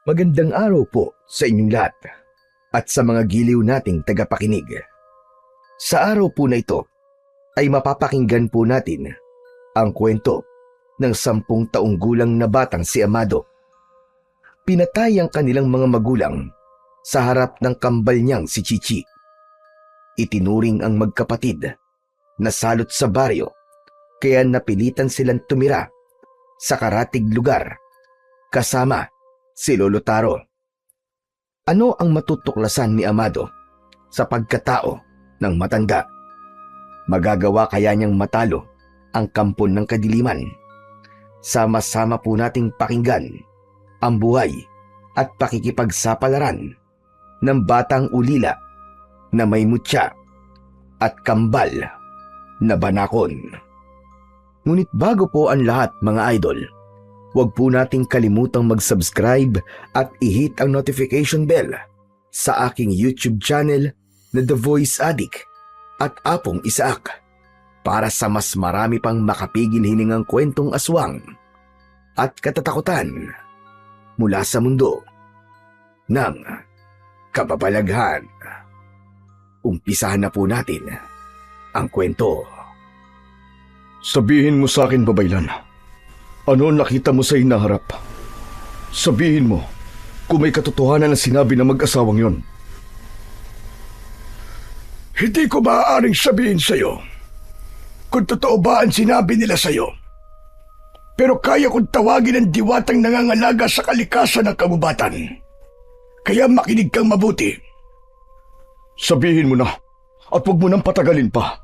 Magandang araw po sa inyong lahat at sa mga giliw nating tagapakinig. Sa araw po na ito ay mapapakinggan po natin ang kwento ng 10 taong gulang na batang si Amado. Pinatay ang kanilang mga magulang sa harap ng kambal niyang si Chichi. Itinuring ang magkapatid na salot sa baryo kaya napilitan silang tumira sa karatig lugar kasama si Lolo Taro. Ano ang matutuklasan ni Amado sa pagkatao ng matanda? Magagawa kaya niyang matalo ang kampon ng kadiliman? Sama-sama po nating pakinggan ang buhay at pakikipagsapalaran ng batang ulila na may mutya at kambal na banakon. Ngunit bago po ang lahat, mga idol, huwag po nating kalimutang mag-subscribe at i-hit ang notification bell sa aking YouTube channel na The Voice Addict at Apong Isaak para sa mas marami pang makapigil hiningang kwentong aswang at katatakutan mula sa mundo ng kababalaghan. Umpisahan na po natin ang kwento. Sabihin mo sa akin, babaylan. Ano nakita mo sa inaharap? Sabihin mo kung may katotohanan na sinabi ng mag-asawang yon. Hindi ko maaaring sabihin sa'yo kung totoo ba ang sinabi nila sa'yo. Pero kaya kong tawagin ang diwatang nangangalaga sa kalikasan ng kabubatan. Kaya makinig kang mabuti. Sabihin mo na at huwag mo nang patagalin pa.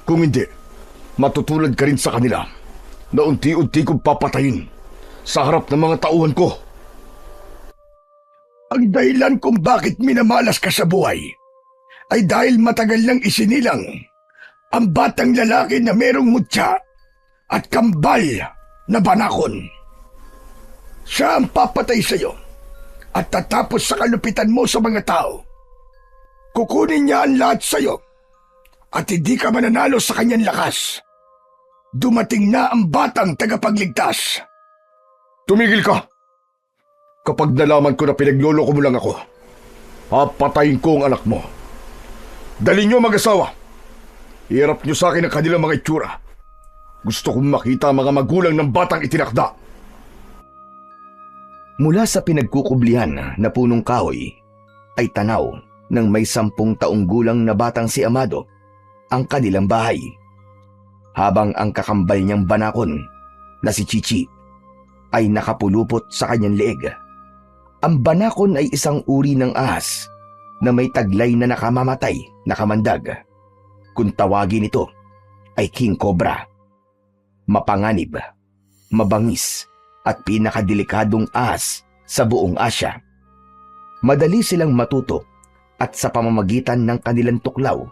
Kung hindi, matutulad ka rin sa kanila na unti-unti kong papatayin sa harap ng mga tauhan ko. Ang dahilan kung bakit minamalas ka sa buhay ay dahil matagal nang isinilang ang batang lalaki na merong mutya at kambal na banakon. Siya ang papatay sa iyo at tatapos sa kalupitan mo sa mga tao. Kukunin niya ang lahat sa iyo at hindi ka mananalo sa kanyang lakas. Dumating na ang batang tagapagligtas. Tumigil ka! Kapag nalaman ko na pinagloloko mo lang ako, papatayin ko ang anak mo. Dali niyo, mag-asawa. Iharap niyo sa akin ang kanilang mga itsura. Gusto kong makita ang mga magulang ng batang itinakda. Mula sa pinagkukublihan na punong kahoy ay tanaw ng may 10 taong gulang na batang si Amado ang kanilang bahay. Habang ang kakambal niyang banakon na si Chichi ay nakapulupot sa kanyang leeg. Ang banakon ay isang uri ng ahas na may taglay na nakamamatay na kamandag. Kung tawagin ito ay King Cobra. Mapanganib, mabangis at pinakadelikadong ahas sa buong Asya. Madali silang matuto at sa pamamagitan ng kanilang tuklaw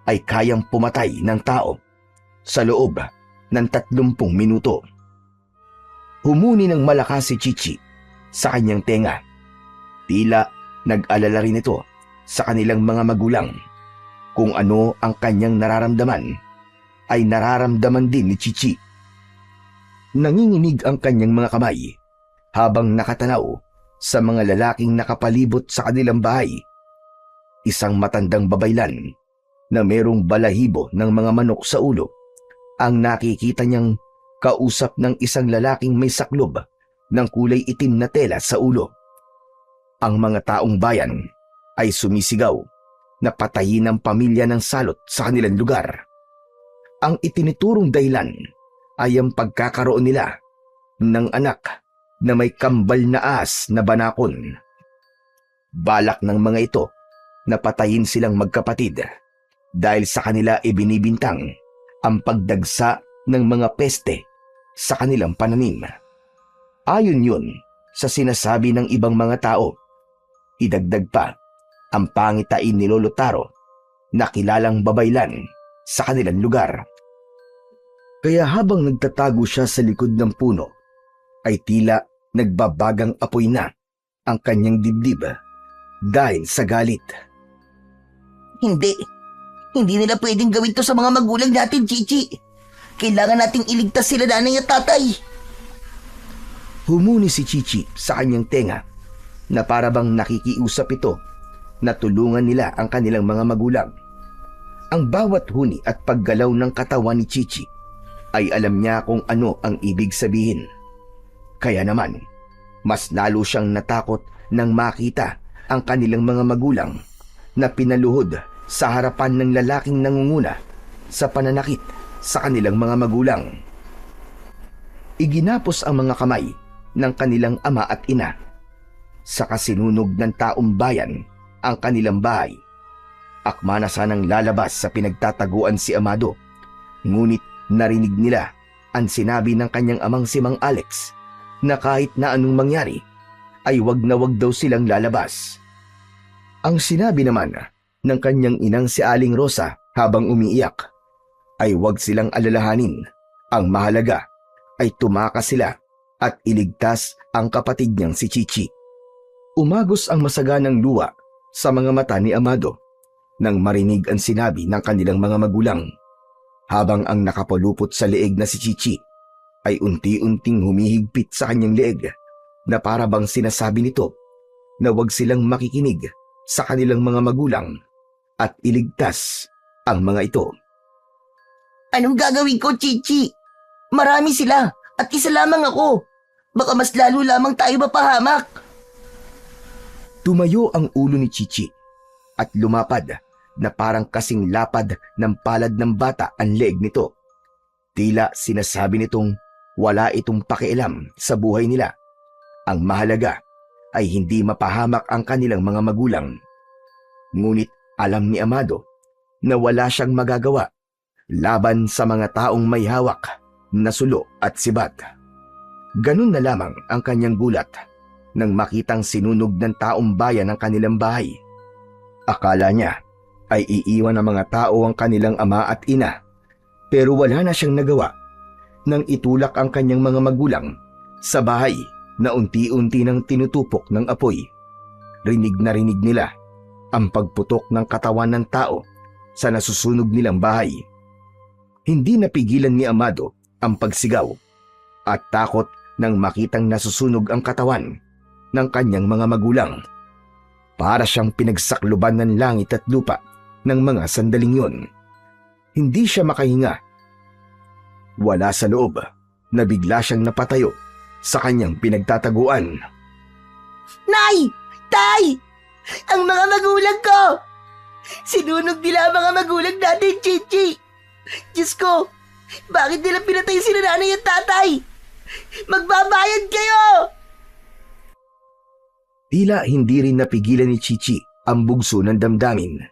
ay kayang pumatay ng tao sa loob ng 30 minuto. Humuni ng malakas si Chichi sa kanyang tenga. Tila nag-alala rin ito sa kanilang mga magulang. Kung ano ang kanyang nararamdaman, ay nararamdaman din ni Chichi. Nanginginig ang kanyang mga kamay habang nakatanaw sa mga lalaking nakapalibot sa kanilang bahay. Isang matandang babaylan na merong balahibo ng mga manok sa ulo ang nakikita niyang kausap ng isang lalaking may saklob ng kulay itim na tela sa ulo. Ang mga taong bayan ay sumisigaw na patayin ang pamilya ng salot sa kanilang lugar. Ang itiniturong dahilan ay ang pagkakaroon nila ng anak na may kambal na ahas na banakon. Balak ng mga ito na patayin silang magkapatid dahil sa kanila ibinibintang ang pagdagsa ng mga peste sa kanilang pananim. Ayon yun sa sinasabi ng ibang mga tao. Idagdag pa ang pangitain ni Lolo Taro na kilalang babaylan sa kanilang lugar. Kaya habang nagtatago siya sa likod ng puno, ay tila nagbabagang apoy na ang kanyang dibdib dahil sa galit. Hindi nila pwedeng gawin to sa mga magulang natin, Chichi. Kailangan nating iligtas sila, nanay at tatay. Humuni si Chichi sa kanyang tenga na para bang nakikiusap ito na tulungan nila ang kanilang mga magulang. Ang bawat huni at paggalaw ng katawan ni Chichi ay alam niya kung ano ang ibig sabihin. Kaya naman, mas lalo siyang natakot nang makita ang kanilang mga magulang na pinaluhod sa harapan ng lalaking nangunguna sa pananakit sa kanilang mga magulang. Iginapos ang mga kamay ng kanilang ama at ina. Sa kasinunog ng taong bayan ang kanilang bahay. Akma na sanang lalabas sa pinagtataguan si Amado, ngunit narinig nila ang sinabi ng kanyang amang si Mang Alex na kahit na anong mangyari ay wag na wag daw silang lalabas. Ang sinabi naman ng kanyang inang si Aling Rosa habang umiiyak ay wag silang alalahanin. Ang mahalaga ay tumakas sila at iligtas ang kapatid niyang si Chichi. Umagos ang masaganang luha sa mga mata ni Amado nang marinig ang sinabi ng kanilang mga magulang, habang ang nakapalupot sa leeg na si Chichi ay unti-unting humihigpit sa kanyang leeg na para bang sinasabi nito na wag silang makikinig sa kanilang mga magulang at iligtas ang mga ito. Anong gagawin ko, Chichi? Marami sila at isa lamang ako. Baka mas lalo lamang tayo mapahamak. Tumayo ang ulo ni Chichi at lumapad na parang kasing lapad ng palad ng bata ang leeg nito. Tila sinasabi nitong wala itong pakialam sa buhay nila. Ang mahalaga ay hindi mapahamak ang kanilang mga magulang. Ngunit alam ni Amado na wala siyang magagawa laban sa mga taong may hawak na sulo at sibat. Ganun na lamang ang kanyang gulat nang makitang sinunog ng taong bayan ang kanilang bahay. Akala niya ay iiwan ng mga tao ang kanilang ama at ina, pero wala na siyang nagawa nang itulak ang kanyang mga magulang sa bahay na unti-unti nang tinutupok ng apoy. Rinig na rinig nila ang pagputok ng katawan ng tao sa nasusunog nilang bahay. Hindi napigilan ni Amado ang pagsigaw at takot nang makitang nasusunog ang katawan ng kanyang mga magulang. Para siyang pinagsakluban ng langit at lupa ng mga sandaling yun. Hindi siya makahinga. Wala sa loob na bigla siyang napatayo sa kanyang pinagtataguan. Nay! Tay! Ang mga magulang ko! Sinunog nila ang mga magulang natin, Chichi! Diyos ko! Bakit nila pinatay sila nanay at tatay? Magbabayad kayo! Tila hindi rin napigilan ni Chichi ang bugso ng damdamin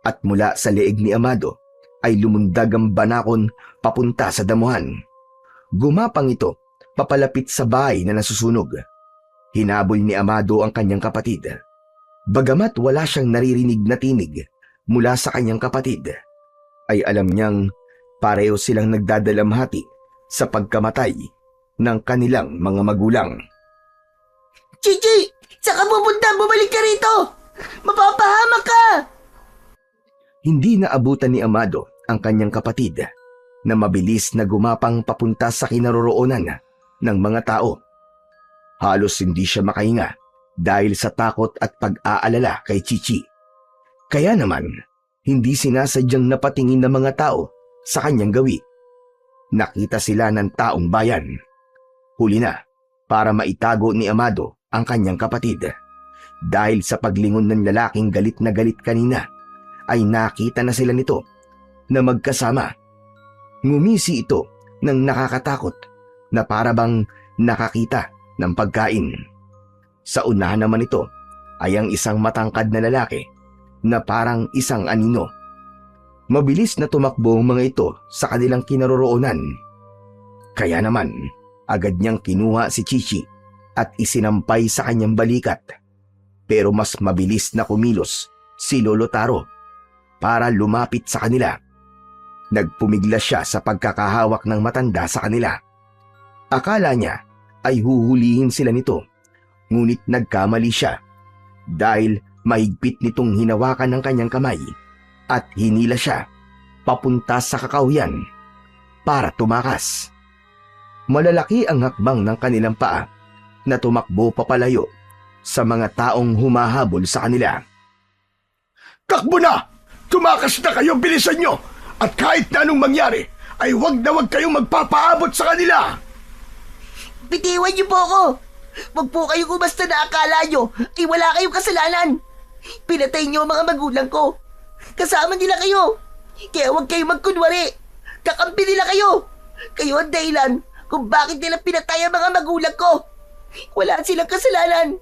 at mula sa leeg ni Amado ay lumundag ang banakon papunta sa damuhan. Gumapang ito papalapit sa bahay na nasusunog. Hinabol ni Amado ang kanyang kapatid. Bagamat wala siyang naririnig na tinig mula sa kanyang kapatid, ay alam niyang pareho silang nagdadalamhati sa pagkamatay ng kanilang mga magulang. Chichi! Saan ka pupunta? Bumalik ka rito! Mapapahamak ka! Hindi naabutan ni Amado ang kanyang kapatid na mabilis na gumapang papunta sa kinaroroonan ng mga tao. Halos hindi siya makahinga dahil sa takot at pag-aalala kay Chichi. Kaya naman, hindi sinasadyang napatingin ng mga tao sa kanyang gawi. Nakita sila ng taong bayan. Huli na para maitago ni Amado ang kanyang kapatid. Dahil sa paglingon ng lalaking galit na galit kanina, ay nakita na sila nito na magkasama. Ngumisi ito ng nakakatakot na para bang nakakita ng pagkain. Sa unahan naman ito ay ang isang matangkad na lalaki na parang isang anino. Mabilis na tumakbo ang mga ito sa kanilang kinaroroonan. Kaya naman, agad niyang kinuha si Chichi at isinampay sa kanyang balikat. Pero mas mabilis na kumilos si Lolo Taro para lumapit sa kanila. Nagpumiglas siya sa pagkakahawak ng matanda sa kanila. Akala niya ay huhulihin sila nito, ngunit nagkamali siya dahil mahigpit nitong hinawakan ng kanyang kamay at hinila siya papunta sa kakahuyan para tumakas. Malalaki ang hakbang ng kanilang paa na tumakbo papalayo sa mga taong humahabol sa kanila. Takbo na! Tumakas na kayo, bilisan nyo! At kahit na anong mangyari, ay wag na wag kayong magpapaabot sa kanila! Bitiwan niyo po ako! Huwag po kayo kung basta naakala nyo ay wala kayong kasalanan. Pinatay niyo ang mga magulang ko. Kasama nila kayo. Kaya huwag kayong magkunwari. Kakampi nila kayo. Kayo ang dahilan kung bakit nila pinatay ang mga magulang ko. Wala silang kasalanan.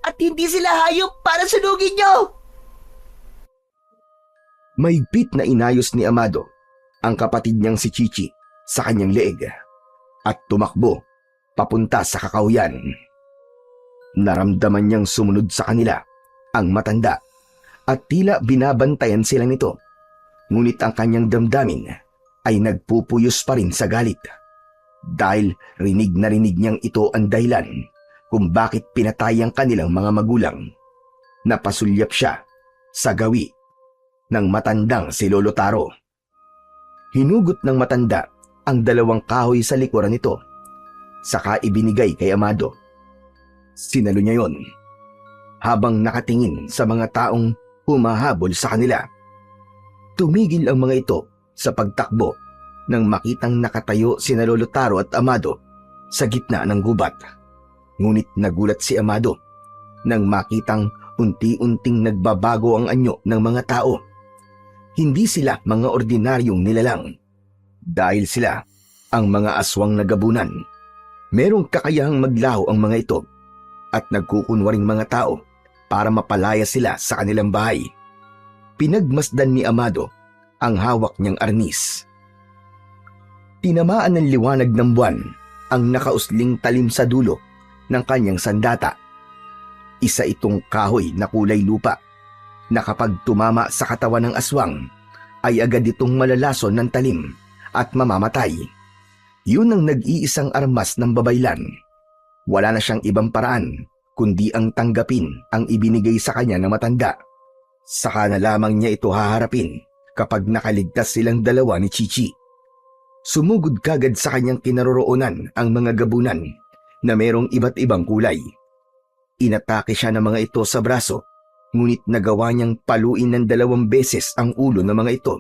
At hindi sila hayop para sunugin nyo. Mahigpit na inayos ni Amado ang kapatid niyang si Chichi sa kanyang leeg at tumakbo papunta sa kakahuyan. Naramdaman niyang sumunod sa kanila ang matanda at tila binabantayan sila nito. Ngunit ang kanyang damdamin ay nagpupuyos pa rin sa galit dahil rinig na rinig niyang ito ang dahilan kung bakit pinatay ang kanilang mga magulang. Napasulyap siya sa gawi ng matandang si Lolo Taro. Hinugot ng matanda ang 2 kahoy sa likuran nito, saka ibinigay kay Amado. Sinalo niya yon habang nakatingin sa mga taong humahabol sa kanila. Tumigil ang mga ito sa pagtakbo nang makitang nakatayo sina Lolo Taro at Amado sa gitna ng gubat. Ngunit nagulat si Amado nang makitang unti-unting nagbabago ang anyo ng mga tao. Hindi sila mga ordinaryong nilalang dahil sila ang mga aswang na gabunan. Merong kakayahang maglaho ang mga ito at nagkukunwaring mga tao para mapalaya sila sa kanilang bahay. Pinagmasdan ni Amado ang hawak niyang arnis. Tinamaan ng liwanag ng buwan ang nakausling talim sa dulo ng kanyang sandata. Isa itong kahoy na kulay lupa na kapag tumama sa katawan ng aswang ay agad itong malalason ng talim at mamamatay. Yun ang nag-iisang armas ng babaylan. Wala na siyang ibang paraan kundi ang tanggapin ang ibinigay sa kanya ng matanda. Saka na lamang niya ito haharapin kapag nakaligtas silang 2 ni Chichi. Sumugod kagad sa kanyang kinaroroonan ang mga gabunan na merong iba't ibang kulay. Inatake siya ng mga ito sa braso, ngunit nagawa niyang paluin ng 2 beses ang ulo ng mga ito.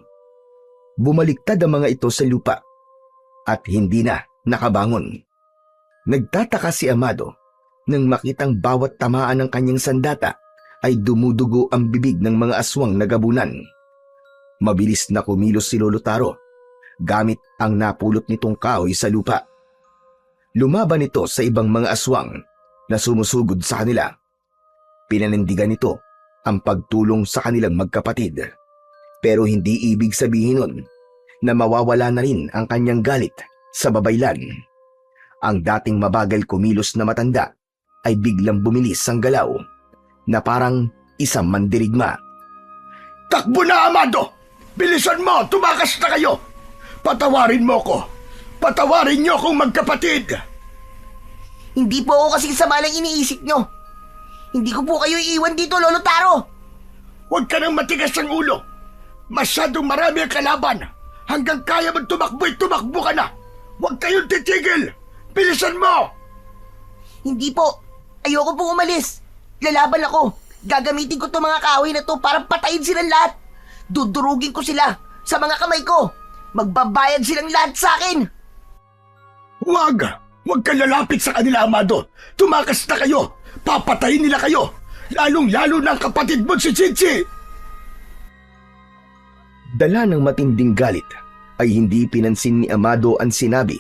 Bumaliktad ang mga ito sa lupa at hindi na nakabangon. Nagtataka si Amado nang makitang bawat tamaan ng kanyang sandata ay dumudugo ang bibig ng mga aswang na gabunan. Mabilis na kumilos si Lolo Taro gamit ang napulot nitong kahoy sa lupa. Lumaban ito sa ibang mga aswang na sumusugod sa kanila. Pinanindigan nito ang pagtulong sa kanilang magkapatid. Pero hindi ibig sabihin nun na mawawala na rin ang kanyang galit sa babaylan. Ang dating mabagal kumilos na matanda ay biglang bumilis ang galaw na parang isang mandirigma. Takbo na, Amado! Bilisan mo! Tumakas na kayo! Patawarin mo ko! Patawarin niyo kung magkapatid! Hindi po ako kasing sama lang iniisip nyo. Hindi ko po kayo iiwan dito, Lolo Taro. Huwag ka nang matigas ang ulo! Masyadong marami ang kalaban! Hanggang kaya mong tumakbo'y tumakbo ka na! Huwag kayong titigil! Bilisan mo! Hindi po. Ayoko po umalis. Lalaban ako. Gagamitin ko itong mga kahoy na to para patayin silang lahat. Dudurugin ko sila sa mga kamay ko. Magbabayad silang lahat sa akin. Huwag! Huwag kang lalapit sa kanila, Amado! Tumakas na kayo! Papatayin nila kayo! Lalong-lalo na ang kapatid mo si Chichi! Dala ng matinding galit ay hindi pinansin ni Amado ang sinabi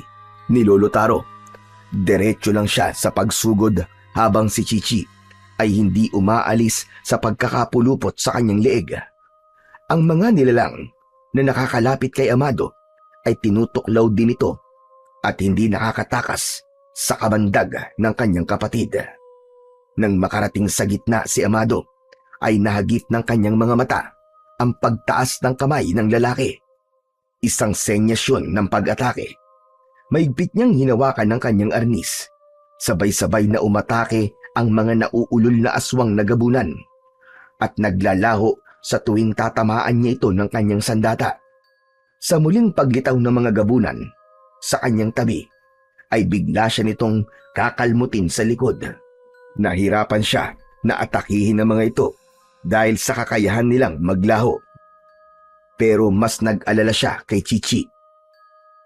ni Lolo Taro. Diretso lang siya sa pagsugod habang si Chichi ay hindi umaalis sa pagkakapulupot sa kanyang leeg. Ang mga nilalang na nakakalapit kay Amado ay tinutuklaw din ito at hindi nakakatakas sa kabandag ng kanyang kapatid. Nang makarating sa gitna si Amado ay nahagip ng kanyang mga mata ang pagtaas ng kamay ng lalaki. Isang senyas yun ng pag-atake. Mahigpit niyang hinawakan ng kanyang arnis. Sabay-sabay na umatake ang mga nauulol na aswang na gabunan at naglalaho sa tuwing tatamaan niya ito ng kanyang sandata. Sa muling paglitaw ng mga gabunan, sa kanyang tabi ay bigla siya nitong kakalmutin sa likod. Nahirapan siya na atakihin ng mga ito dahil sa kakayahan nilang maglaho. Pero mas nag-alala siya kay Chichi.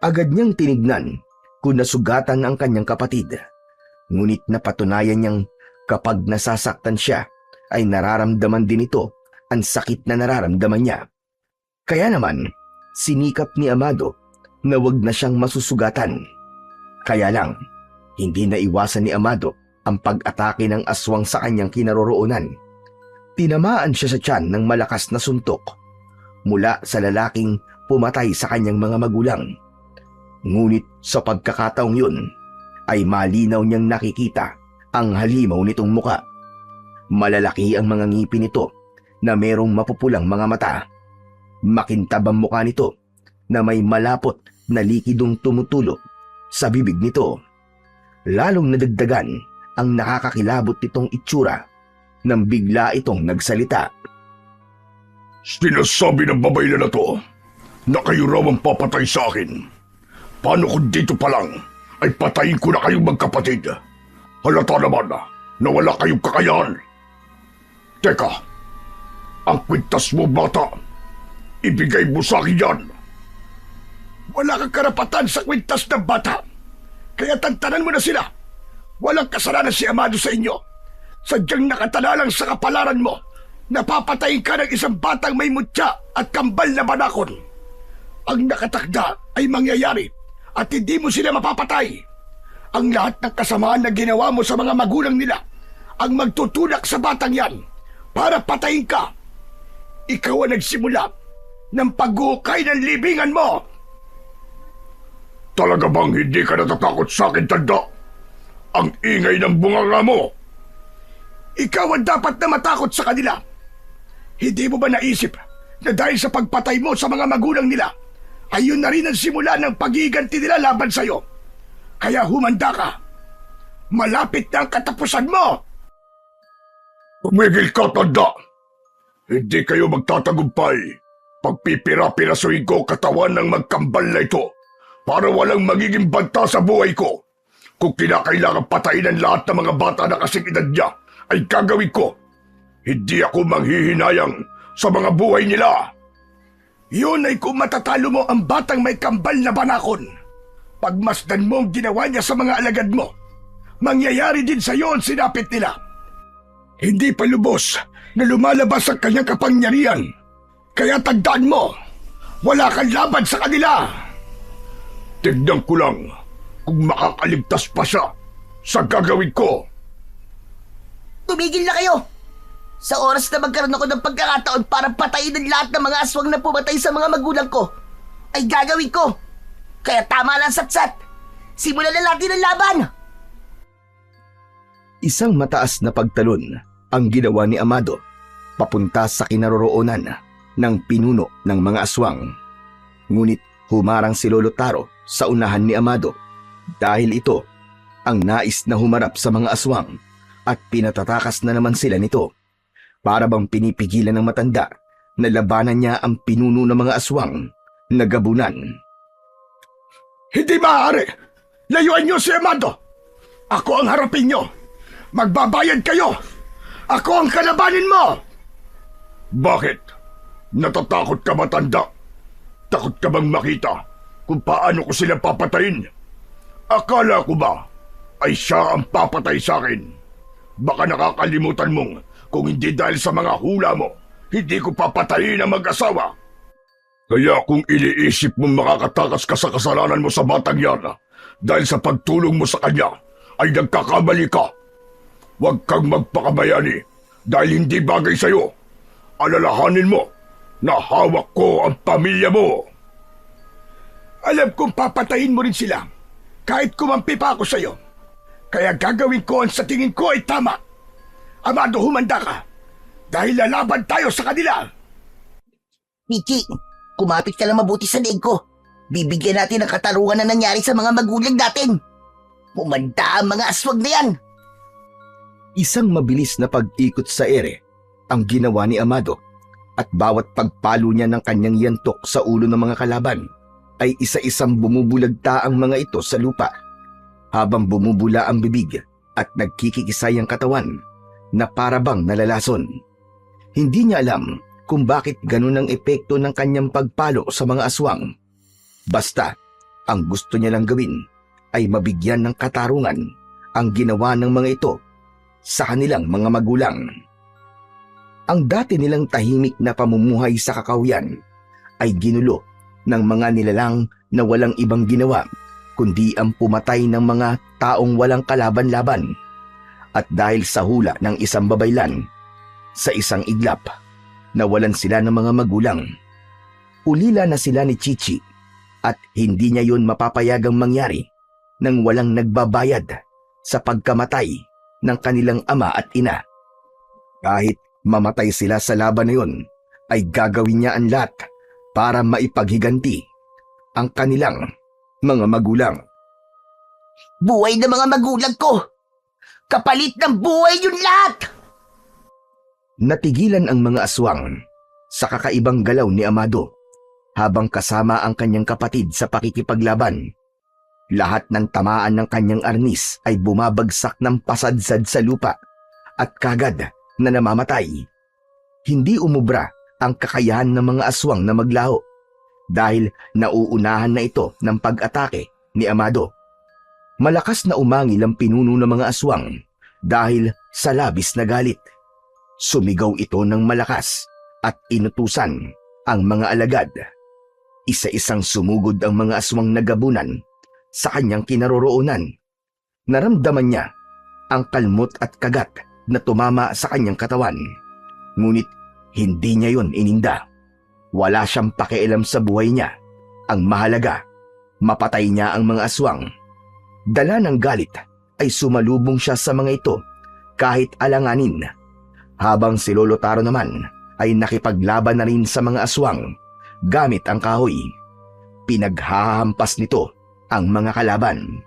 Agad niyang tinignan kung nasugatan ang kanyang kapatid. Ngunit napatunayan niyang kapag nasasaktan siya ay nararamdaman din ito ang sakit na nararamdaman niya. Kaya naman, sinikap ni Amado na wag na siyang masusugatan. Kaya lang, hindi naiwasan ni Amado ang pag-atake ng aswang sa kanyang kinaroroonan. Tinamaan siya sa tiyan ng malakas na suntok mula sa lalaking pumatay sa kanyang mga magulang. Ngunit sa pagkakataong yun, ay malinaw niyang nakikita ang halimaw nitong muka. Malalaki ang mga ngipin nito na merong mapupulang mga mata. Makintab ang mukha nito na may malapot na likidong tumutulo sa bibig nito. Lalong nadagdagan ang nakakakilabot nitong itsura nang bigla itong nagsalita. Sinasabi ng babae na to na kayo raw ang papatay sa akin. Paano kung dito pa lang ay patayin ko na kayong magkapatid? Halata naman na wala kayong kakayahan. Teka, ang kwintas mo bata, ibigay mo sa akin yan. Wala kang karapatan sa kwintas ng bata, kaya tantanan mo na sila. Walang kasalanan si Amado sa inyo. Sadyang nakatala lang sa kapalaran mo, napapatayin ka ng isang batang may mutya at kambal na banakon. Ang nakatakda ay mangyayari at hindi mo sila mapapatay. Ang lahat ng kasamaan na ginawa mo sa mga magulang nila ang magtutulak sa batang yan para patayin ka. Ikaw ang nagsimula ng pag-uukay ng libingan mo. Talaga bang hindi ka natatakot sa akin, tanda? Ang ingay ng bunganga mo. Ikaw ang dapat na matakot sa kanila. Hindi mo ba naisip na dahil sa pagpatay mo sa mga magulang nila, ayun na rin ang simula ng pag-iiganti nila laban sa'yo? Kaya humanda ka. Malapit na ang katapusan mo. Tumigil ka, tanda. Hindi kayo magtatagumpay. Pagpipira-pirasuhin ko katawan ng magkambal na ito para walang magiging banta sa buhay ko. Kung kinakailangan patayin ang lahat ng mga bata na kasing edad niya, ay gagawin ko. Hindi ako manghihinayang sa mga buhay nila. Yun ay kung matatalo mo ang batang may kambal na banakon. Pagmasdan mo ang ginawa niya sa mga alagad mo, mangyayari din sa iyo ang sinapit nila. Hindi pa lubos na lumalabas ang kanyang kapangyarihan. Kaya tandaan mo, wala kang laban sa kanila. Tignan ko lang kung makakaligtas pa siya sa gagawin ko. Tumigil na kayo! Sa oras na magkaroon ako ng pagkakataon para patayin ang lahat ng mga aswang na pumatay sa mga magulang ko, ay gagawin ko. Kaya tama lang, Satsat. Simulan na natin ang laban! Isang mataas na pagtalon ang ginawa ni Amado papunta sa kinaroroonan ng pinuno ng mga aswang. Ngunit humarang si Lolo Taro sa unahan ni Amado dahil ito ang nais na humarap sa mga aswang at pinatatakas na naman sila nito. Para bang pinipigilan ng matanda na labanan niya ang pinuno ng mga aswang na gabunan. Hindi maaari! Layuan niyo si Amado! Ako ang harapin niyo! Magbabayad kayo! Ako ang kalabanin mo! Bakit? Natatakot ka ba, tanda? Takot ka bang makita kung paano ko sila papatayin? Akala ko ba ay siya ang papatay sa akin? Baka nakakalimutan mong kung hindi dahil sa mga hula mo, hindi ko papatayin ang mag-asawa. Kaya kung iniisip mong makakatakas ka sa kasalanan mo sa batang yan, dahil sa pagtulong mo sa kanya, ay nagkakamali ka. Huwag kang magpakabayani dahil hindi bagay sa'yo. Alalahanin mo na hawak ko ang pamilya mo. Alam kong papatayin mo rin sila, kahit kumampi pa ako sa'yo. Kaya gagawin ko ang sa tingin ko ay tama. Amado, humanda ka, dahil lalaban tayo sa kanila. Michi, kumapit ka lang mabuti sa leeg ko. Bibigyan natin ng katarungan na nangyari sa mga magulang natin. Humanda ang mga aswag na yan. Isang mabilis na pag-ikot sa ere ang ginawa ni Amado at bawat pagpalo niya ng kanyang yantok sa ulo ng mga kalaban ay isa-isang bumubulagta ang mga ito sa lupa. habang bumubula ang bibig at nagkikikisay ang katawan na parabang nalalason. Hindi niya alam kung bakit ganun ang epekto ng kanyang pagpalo sa mga aswang. Basta, ang gusto niya lang gawin ay mabigyan ng katarungan ang ginawa ng mga ito sa kanilang mga magulang. Ang dati nilang tahimik na pamumuhay sa kakahuyan ay ginulo ng mga nilalang na walang ibang ginawa kundi ang pumatay ng mga taong walang kalaban-laban. At dahil sa hula ng isang babaylan, sa isang iglap, nawalan sila ng mga magulang. Ulila na sila ni Chichi at hindi niya yun mapapayagang mangyari nang walang nagbabayad sa pagkamatay ng kanilang ama at ina. Kahit mamatay sila sa laban na yun, ay gagawin niya ang lahat para maipaghiganti ang kanilang mga magulang. Buhay ng mga magulang ko! Kapalit ng buhay yun lahat! Natigilan ang mga aswang sa kakaibang galaw ni Amado habang kasama ang kanyang kapatid sa pakikipaglaban. Lahat ng tamaan ng kanyang arnis ay bumabagsak ng pasadsad sa lupa at kagad na namamatay. Hindi umubra ang kakayahan ng mga aswang na maglaho dahil nauunahan na ito ng pag-atake ni Amado. Malakas na umangil ang pinuno ng mga aswang dahil sa labis na galit. Sumigaw ito ng malakas at inutusan ang mga alagad. Isa-isang sumugod ang mga aswang nagabunan sa kanyang kinaroroonan. Naramdaman niya ang kalmot at kagat na tumama sa kanyang katawan. Ngunit hindi niya yon ininda. Wala siyang pakialam sa buhay niya. Ang mahalaga, mapatay niya ang mga aswang. Dala ng galit ay sumalubong siya sa mga ito kahit alanganin. Habang si Lolo Taro naman ay nakipaglaban na rin sa mga aswang gamit ang kahoy. Pinaghahampas nito ang mga kalaban.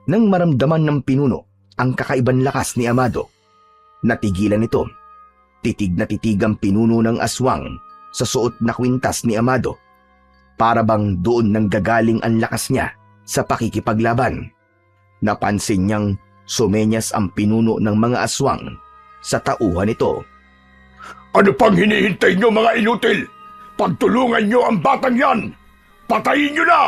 Nang maramdaman ng pinuno ang kakaibang lakas ni Amado, natigilan ito. Titig na titig ang pinuno ng aswang sa suot na kwintas ni Amado. Para bang doon nanggagaling ang lakas niya sa pakikipaglaban. Napansin niyang sumenyas ang pinuno ng mga aswang sa tauhan nito. Ano pang hinihintay nyo mga inutil? Pagtulungan nyo ang batang yan! Patayin nyo na!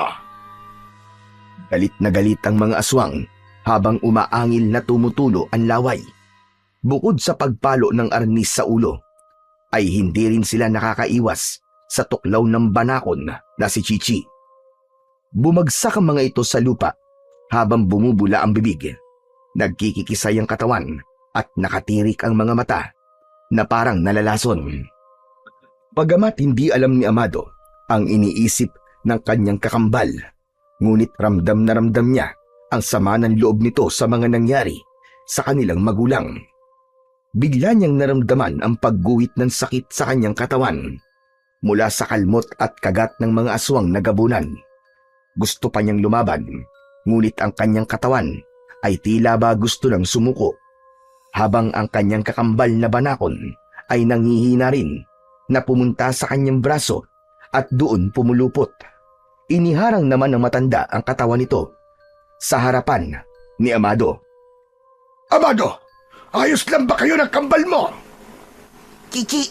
Galit na galit ang mga aswang habang umaangil na tumutulo ang laway. Bukod sa pagpalo ng arnis sa ulo, ay hindi rin sila nakakaiwas sa tuklaw ng banakon na si Chichi. Bumagsak ang mga ito sa lupa habang bumubula ang bibig. Nagkikikisay ang katawan at nakatirik ang mga mata na parang nalalason. Pagamat hindi alam ni Amado ang iniisip ng kanyang kakambal, ngunit ramdam na ramdam niya ang sama ng loob nito sa mga nangyari sa kanilang magulang. Bigla niyang naramdaman ang pagguhit ng sakit sa kanyang katawan mula sa kalmot at kagat ng mga aswang na gabunan. Gusto pa niyang lumaban, ngunit ang kanyang katawan ay tila ba gusto nang sumuko, habang ang kanyang kakambal na banakon ay nanghihina rin na pumunta sa kanyang braso at doon pumulupot. Iniharang naman ng matanda ang katawan nito sa harapan ni Amado. Amado, ayos lang ba kayo ng kambal mo? Chichi,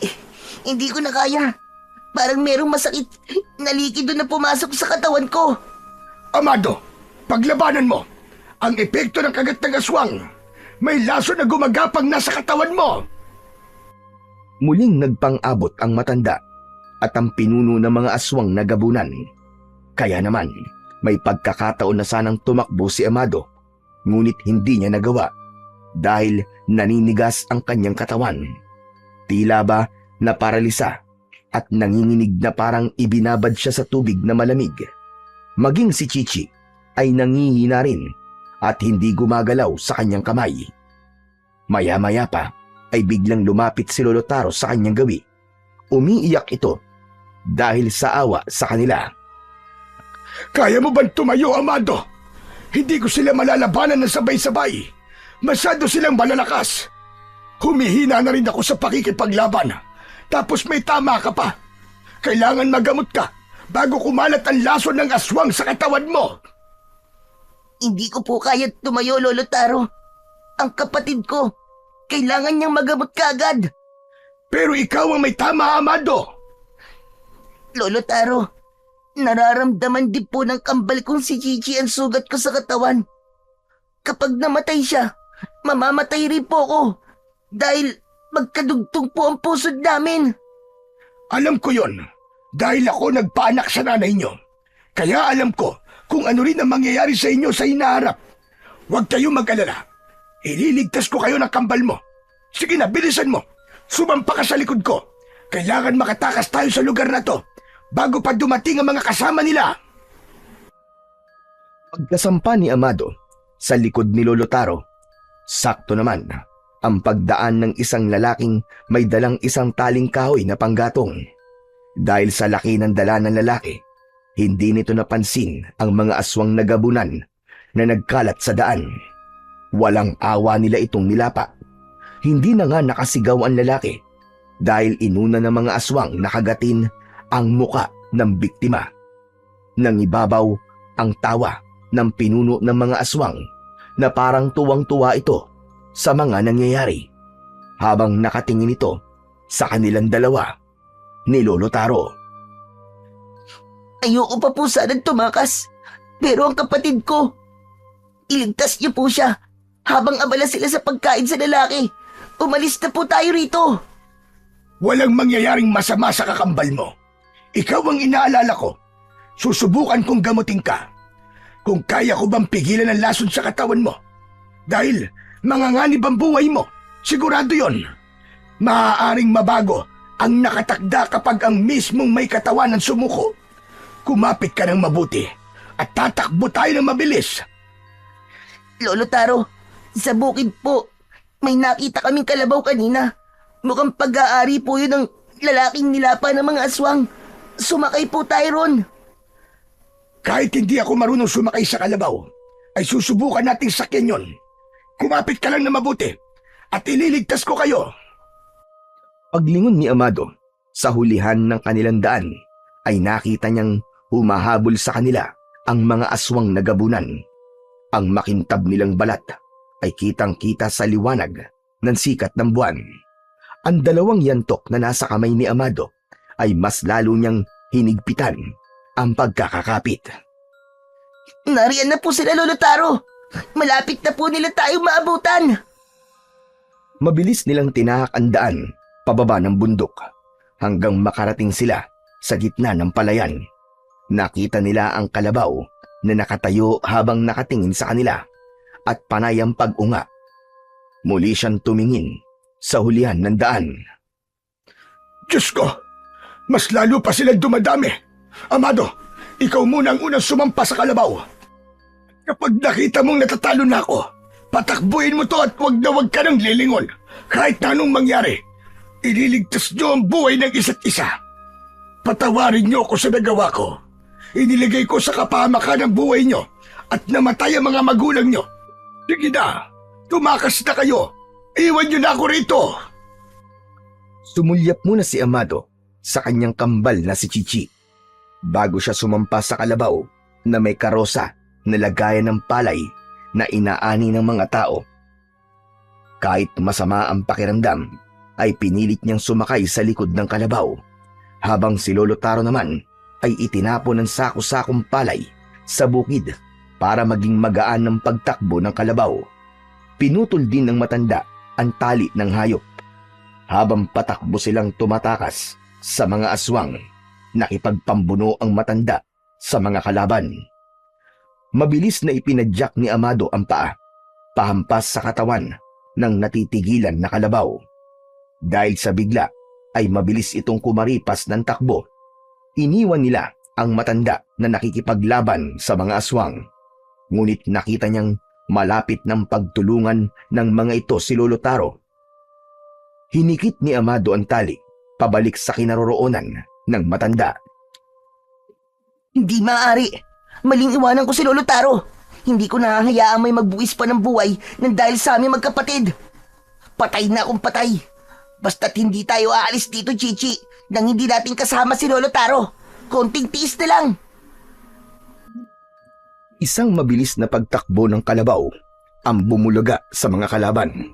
hindi ko na kaya. Parang merong masakit na likido na pumasok sa katawan ko. Amado, paglabanan mo. Ang epekto ng kagat ng aswang. May laso na gumagapang nasa katawan mo. Muling nagpang-abot ang matanda at ang pinuno ng mga aswang na gabunan. Kaya naman, may pagkakataon na sanang tumakbo si Amado, ngunit hindi niya nagawa dahil naninigas ang kanyang katawan. Tila ba naparalisa at nanginginig na parang ibinabad siya sa tubig na malamig. Maging si Chichi ay nangihina rin at hindi gumagalaw sa kanyang kamay. Maya-maya pa ay biglang lumapit si Lolo Taro sa kanyang gawi. Umiiyak ito dahil sa awa sa kanila. Kaya mo bang tumayo, Amado? Hindi ko sila malalabanan ng sabay-sabay. Masyado silang malalakas. Humihina na rin ako sa pakikipaglaban. Tapos may tama ka pa. Kailangan magamot ka bago kumalat ang laso ng aswang sa katawan mo. Hindi ko po kaya tumayo, Lolo Taro. Ang kapatid ko, kailangan niyang magamot kaagad. Pero ikaw ang may tama, Amado. Lolo Taro, nararamdaman din po ng kambal kong si Chichi ang sugat ko sa katawan. Kapag namatay siya, mamamatay rin po ako. Dahil magkadugtong po ang pusod namin. Alam ko yon. Dahil ako nagpaanak sa nanay niyo. Kaya alam ko kung ano rin ang mangyayari sa inyo sa hinaharap. Huwag kayong mag-alala. Ililigtas ko kayo ng kambal mo. Sige na, bilisan mo. Sumampa ka sa likod ko. Kailangan makatakas tayo sa lugar na to bago pa dumating ang mga kasama nila. Pagkasampa ni Amado sa likod ni Lolo Taro, sakto naman ang pagdaan ng isang lalaking may dalang isang taling kahoy na panggatong. Dahil sa laki ng dala ng lalaki, hindi nito napansin ang mga aswang nagabunan na nagkalat sa daan. Walang awa nila itong nilapa. Hindi na nga nakasigaw ang lalaki dahil inuna ng mga aswang nakagatin ang muka ng biktima. Nangibabaw ang tawa ng pinuno ng mga aswang na parang tuwang-tuwa ito sa mga nangyayari habang nakatingin ito sa kanilang dalawa ni Lolo Taro. Ayoko pa po sanang tumakas. Pero ang kapatid ko, iligtas niyo po siya. Habang abala sila sa pagkain sa lalaki, umalis na po tayo rito. Walang mangyayaring masama sa kakambal mo. Ikaw ang inaalala ko. Susubukan kong gamutin ka. Kung kaya ko bang pigilan ang lason sa katawan mo. Dahil manganganib ang buhay mo. Sigurado yon. Maaaring mabago ang nakatakda kapag ang mismong may katawan ang sumuko. Kumapit ka ng mabuti at tatakbo tayo ng mabilis. Lolo Taro, sa bukid po, may nakita kaming kalabaw kanina. Mukhang pag-aari po yun ng lalaking nilapa ng mga aswang. Sumakay po tayo ron. Kahit hindi ako marunong sumakay sa kalabaw, ay susubukan nating sakyan yon. Kumapit ka lang na mabuti at ililigtas ko kayo. Paglingon ni Amado sa hulihan ng kanilang daan, ay nakita niyang humahabol sa kanila ang mga aswang nagabunan. Ang makintab nilang balat ay kitang-kita sa liwanag ng sikat ng buwan. Ang dalawang yantok na nasa kamay ni Amado ay mas lalo niyang hinigpitan ang pagkakakapit. Nariyan na po sila, Lolo Taro. Malapit na po nila tayong maabutan. Mabilis nilang tinahak ang daan pababa ng bundok hanggang makarating sila sa gitna ng palayan. Nakita nila ang kalabaw na nakatayo habang nakatingin sa kanila at panay ang pag-unga. Muli siyang tumingin sa hulihan ng daan. Diyos ko, mas lalo pa silang dumadami. Amado, ikaw muna ang unang sumampa sa kalabaw. Kapag nakita mong natatalo na ako, patakbuhin mo to at wag na wag ka nang lilingon. Kahit na anong mangyari, ililigtas niyo ang buhay ng isa't isa. Patawarin niyo ako sa nagawa ko. Iniligay ko sa kapahamakan ang buhay niyo at namatay ang mga magulang niyo. Sige na, tumakas na kayo. Iwan niyo na ako rito. Sumulyap muna si Amado sa kanyang kambal na si Chichi bago siya sumampa sa kalabaw na may karosa na lagayan ng palay na inaani ng mga tao. Kahit masama ang pakiramdam, ay pinilit niyang sumakay sa likod ng kalabaw, habang si Lolo Taro naman ay itinapon ng sako-sakong palay sa bukid para maging magaan ng pagtakbo ng kalabaw. Pinutol din ng matanda ang tali ng hayop. Habang patakbo silang tumatakas sa mga aswang, nakipagpambuno ang matanda sa mga kalaban. Mabilis na ipinadyak ni Amado ang paa, pahampas sa katawan ng natitigilan na kalabaw. Dahil sa bigla, ay mabilis itong kumaripas ng takbo. Iniwan nila ang matanda na nakikipaglaban sa mga aswang. Ngunit nakita niyang malapit ng pagtulungan ng mga ito si Lolo Taro. Hinikit ni Amado ang tali pabalik sa kinaroroonan ng matanda. Hindi maaari. Maling iwanan ko si Lolo Taro. Hindi ko nahahayaang may magbuwis pa ng buhay nang dahil sa aming magkapatid. Patay na akong patay. Basta't hindi tayo aalis dito, Chichi, nang hindi natin kasama si Lolo Taro. Konting tiis na lang. Isang mabilis na pagtakbo ng kalabaw ang bumulaga sa mga kalaban.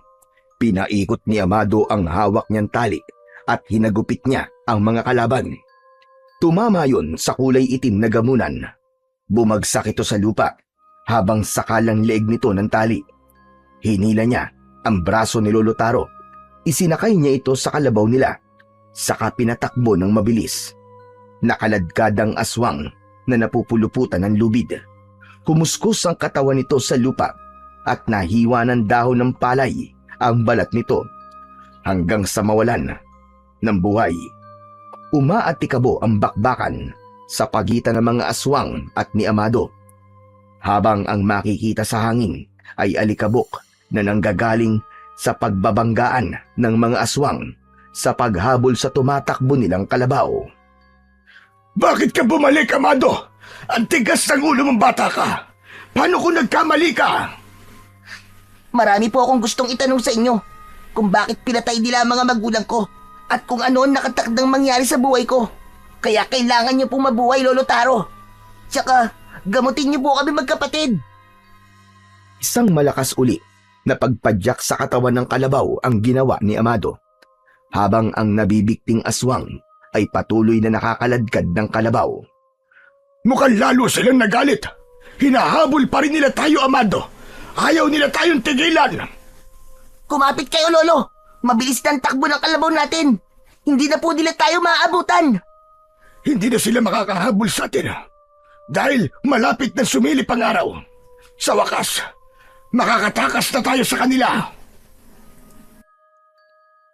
Pinaikot ni Amado ang hawak niyang tali at hinagupit niya ang mga kalaban. Tumama yon sa kulay itim na gamunan. Bumagsak ito sa lupa habang sakalang leeg nito ng tali. Hinila niya ang braso ni Lolo Taro. Isinakay niya ito sa kalabaw nila. Saka pinatakbo ng mabilis. Nakaladkad ang aswang na napupuluputan ng lubid. Kumuskus ang katawan nito sa lupa at nahiwa ng dahon ng palay ang balat nito hanggang sa mawalan ng buhay. Umaatikabo ang bakbakan sa pagitan ng mga aswang at ni Amado, habang ang makikita sa hangin ay alikabok na nanggagaling sa pagbabanggaan ng mga aswang sa paghabol sa tumatakbo nilang kalabaw. Bakit ka bumalik, Amado? Ang tigas ng ulo mong bata ka. Paano kung nagkamali ka? Marami po akong gustong itanong sa inyo kung bakit pinatay nila ang mga magulang ko at kung ano ang nakatakdang mangyari sa buhay ko. Kaya kailangan niyo pong mabuhay, Lolo Taro. Tsaka, gamutin niyo po kami magkapatid. Isang malakas uli na pagpadyak sa katawan ng kalabaw ang ginawa ni Amado, habang ang nabibikting aswang ay patuloy na nakakaladkad ng kalabaw. Mukhang lalo silang nagalit. Hinahabol pa rin nila tayo, Amado. Ayaw nila tayong tigilan. Kumapit kayo, Lolo. Mabilis na ang takbo ng kalabaw natin. Hindi na po nila tayo maaabutan. Hindi na sila makakahabol sa atin dahil malapit na sumilip ang araw. Sa wakas, makakatakas na tayo sa kanila.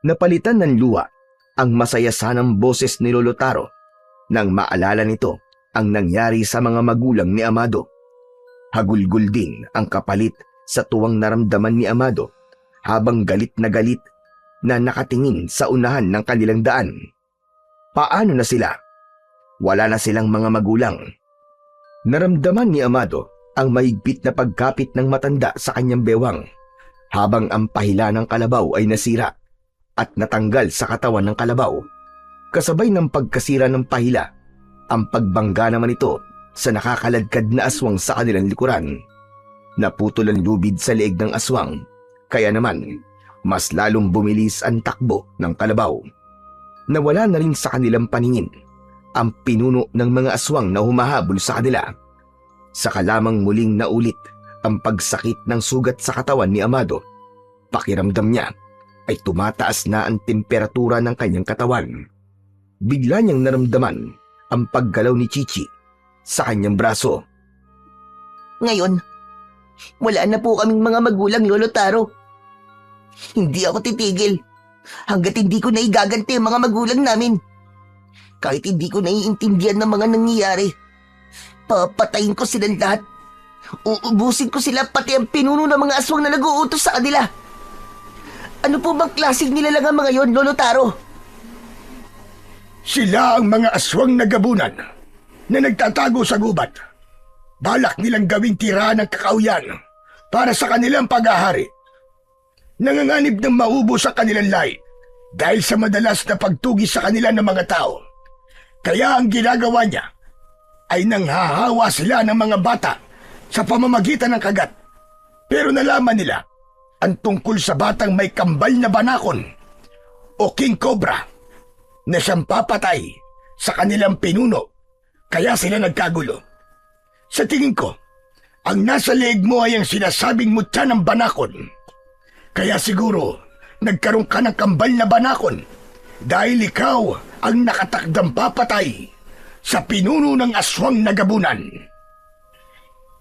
Napalitan ng luha ang masaya sanang boses ni Lolo Taro nang maalala nito ang nangyari sa mga magulang ni Amado. Hagulgul din ang kapalit sa tuwang naramdaman ni Amado habang galit na nakatingin sa unahan ng kanilang daan. Paano na sila? Wala na silang mga magulang. Naramdaman ni Amado ang mahigpit na pagkapit ng matanda sa kanyang bewang habang ang pahila ng kalabaw ay nasira at natanggal sa katawan ng kalabaw. Kasabay ng pagkasira ng pahila, ang pagbangga naman ito sa nakakaladkad na aswang sa kanilang likuran. Naputol ang lubid sa leeg ng aswang, kaya naman mas lalong bumilis ang takbo ng kalabaw. Nawala na rin sa kanilang paningin ang pinuno ng mga aswang na humahabol sa kanila. Saka lamang muling naulit ang pagsakit ng sugat sa katawan ni Amado. Pakiramdam niya ay tumataas na ang temperatura ng kanyang katawan. Bigla niyang naramdaman ang paggalaw ni Chichi sa kanyang braso. Ngayon, wala na po kaming mga magulang, Lolo Taro. Hindi ako titigil hanggat hindi ko naigaganti ang mga magulang namin. Kahit hindi ko naiintindihan ng mga nangyayari, papatayin ko silang lahat. Uubusin ko sila pati ang pinuno ng mga aswang na nag-uutos sa kanila. Ano po bang klaseng nilalang ang mga yon, Lolo Taro? Sila ang mga aswang na gabunan na nagtatago sa gubat. Balak nilang gawing tirahan ng kakauyan para sa kanilang paghahari. Nanganganib ng maubos sa kanilang lahi dahil sa madalas na pagtugi sa kanila ng mga tao. Kaya ang ginagawa niya ay nanghahawa sila ng mga bata sa pamamagitan ng kagat. Pero nalaman nila ang tungkol sa batang may kambal na banakon o King Cobra na siyang papatay sa kanilang pinuno, kaya sila nagkagulo. Sa tingin ko, ang nasa leeg mo ay ang sinasabing mutya ng banakon. Kaya siguro, nagkaroon ka ng kambal na banakon dahil ikaw ang nakatakdang papatay sa pinuno ng aswang na gabunan.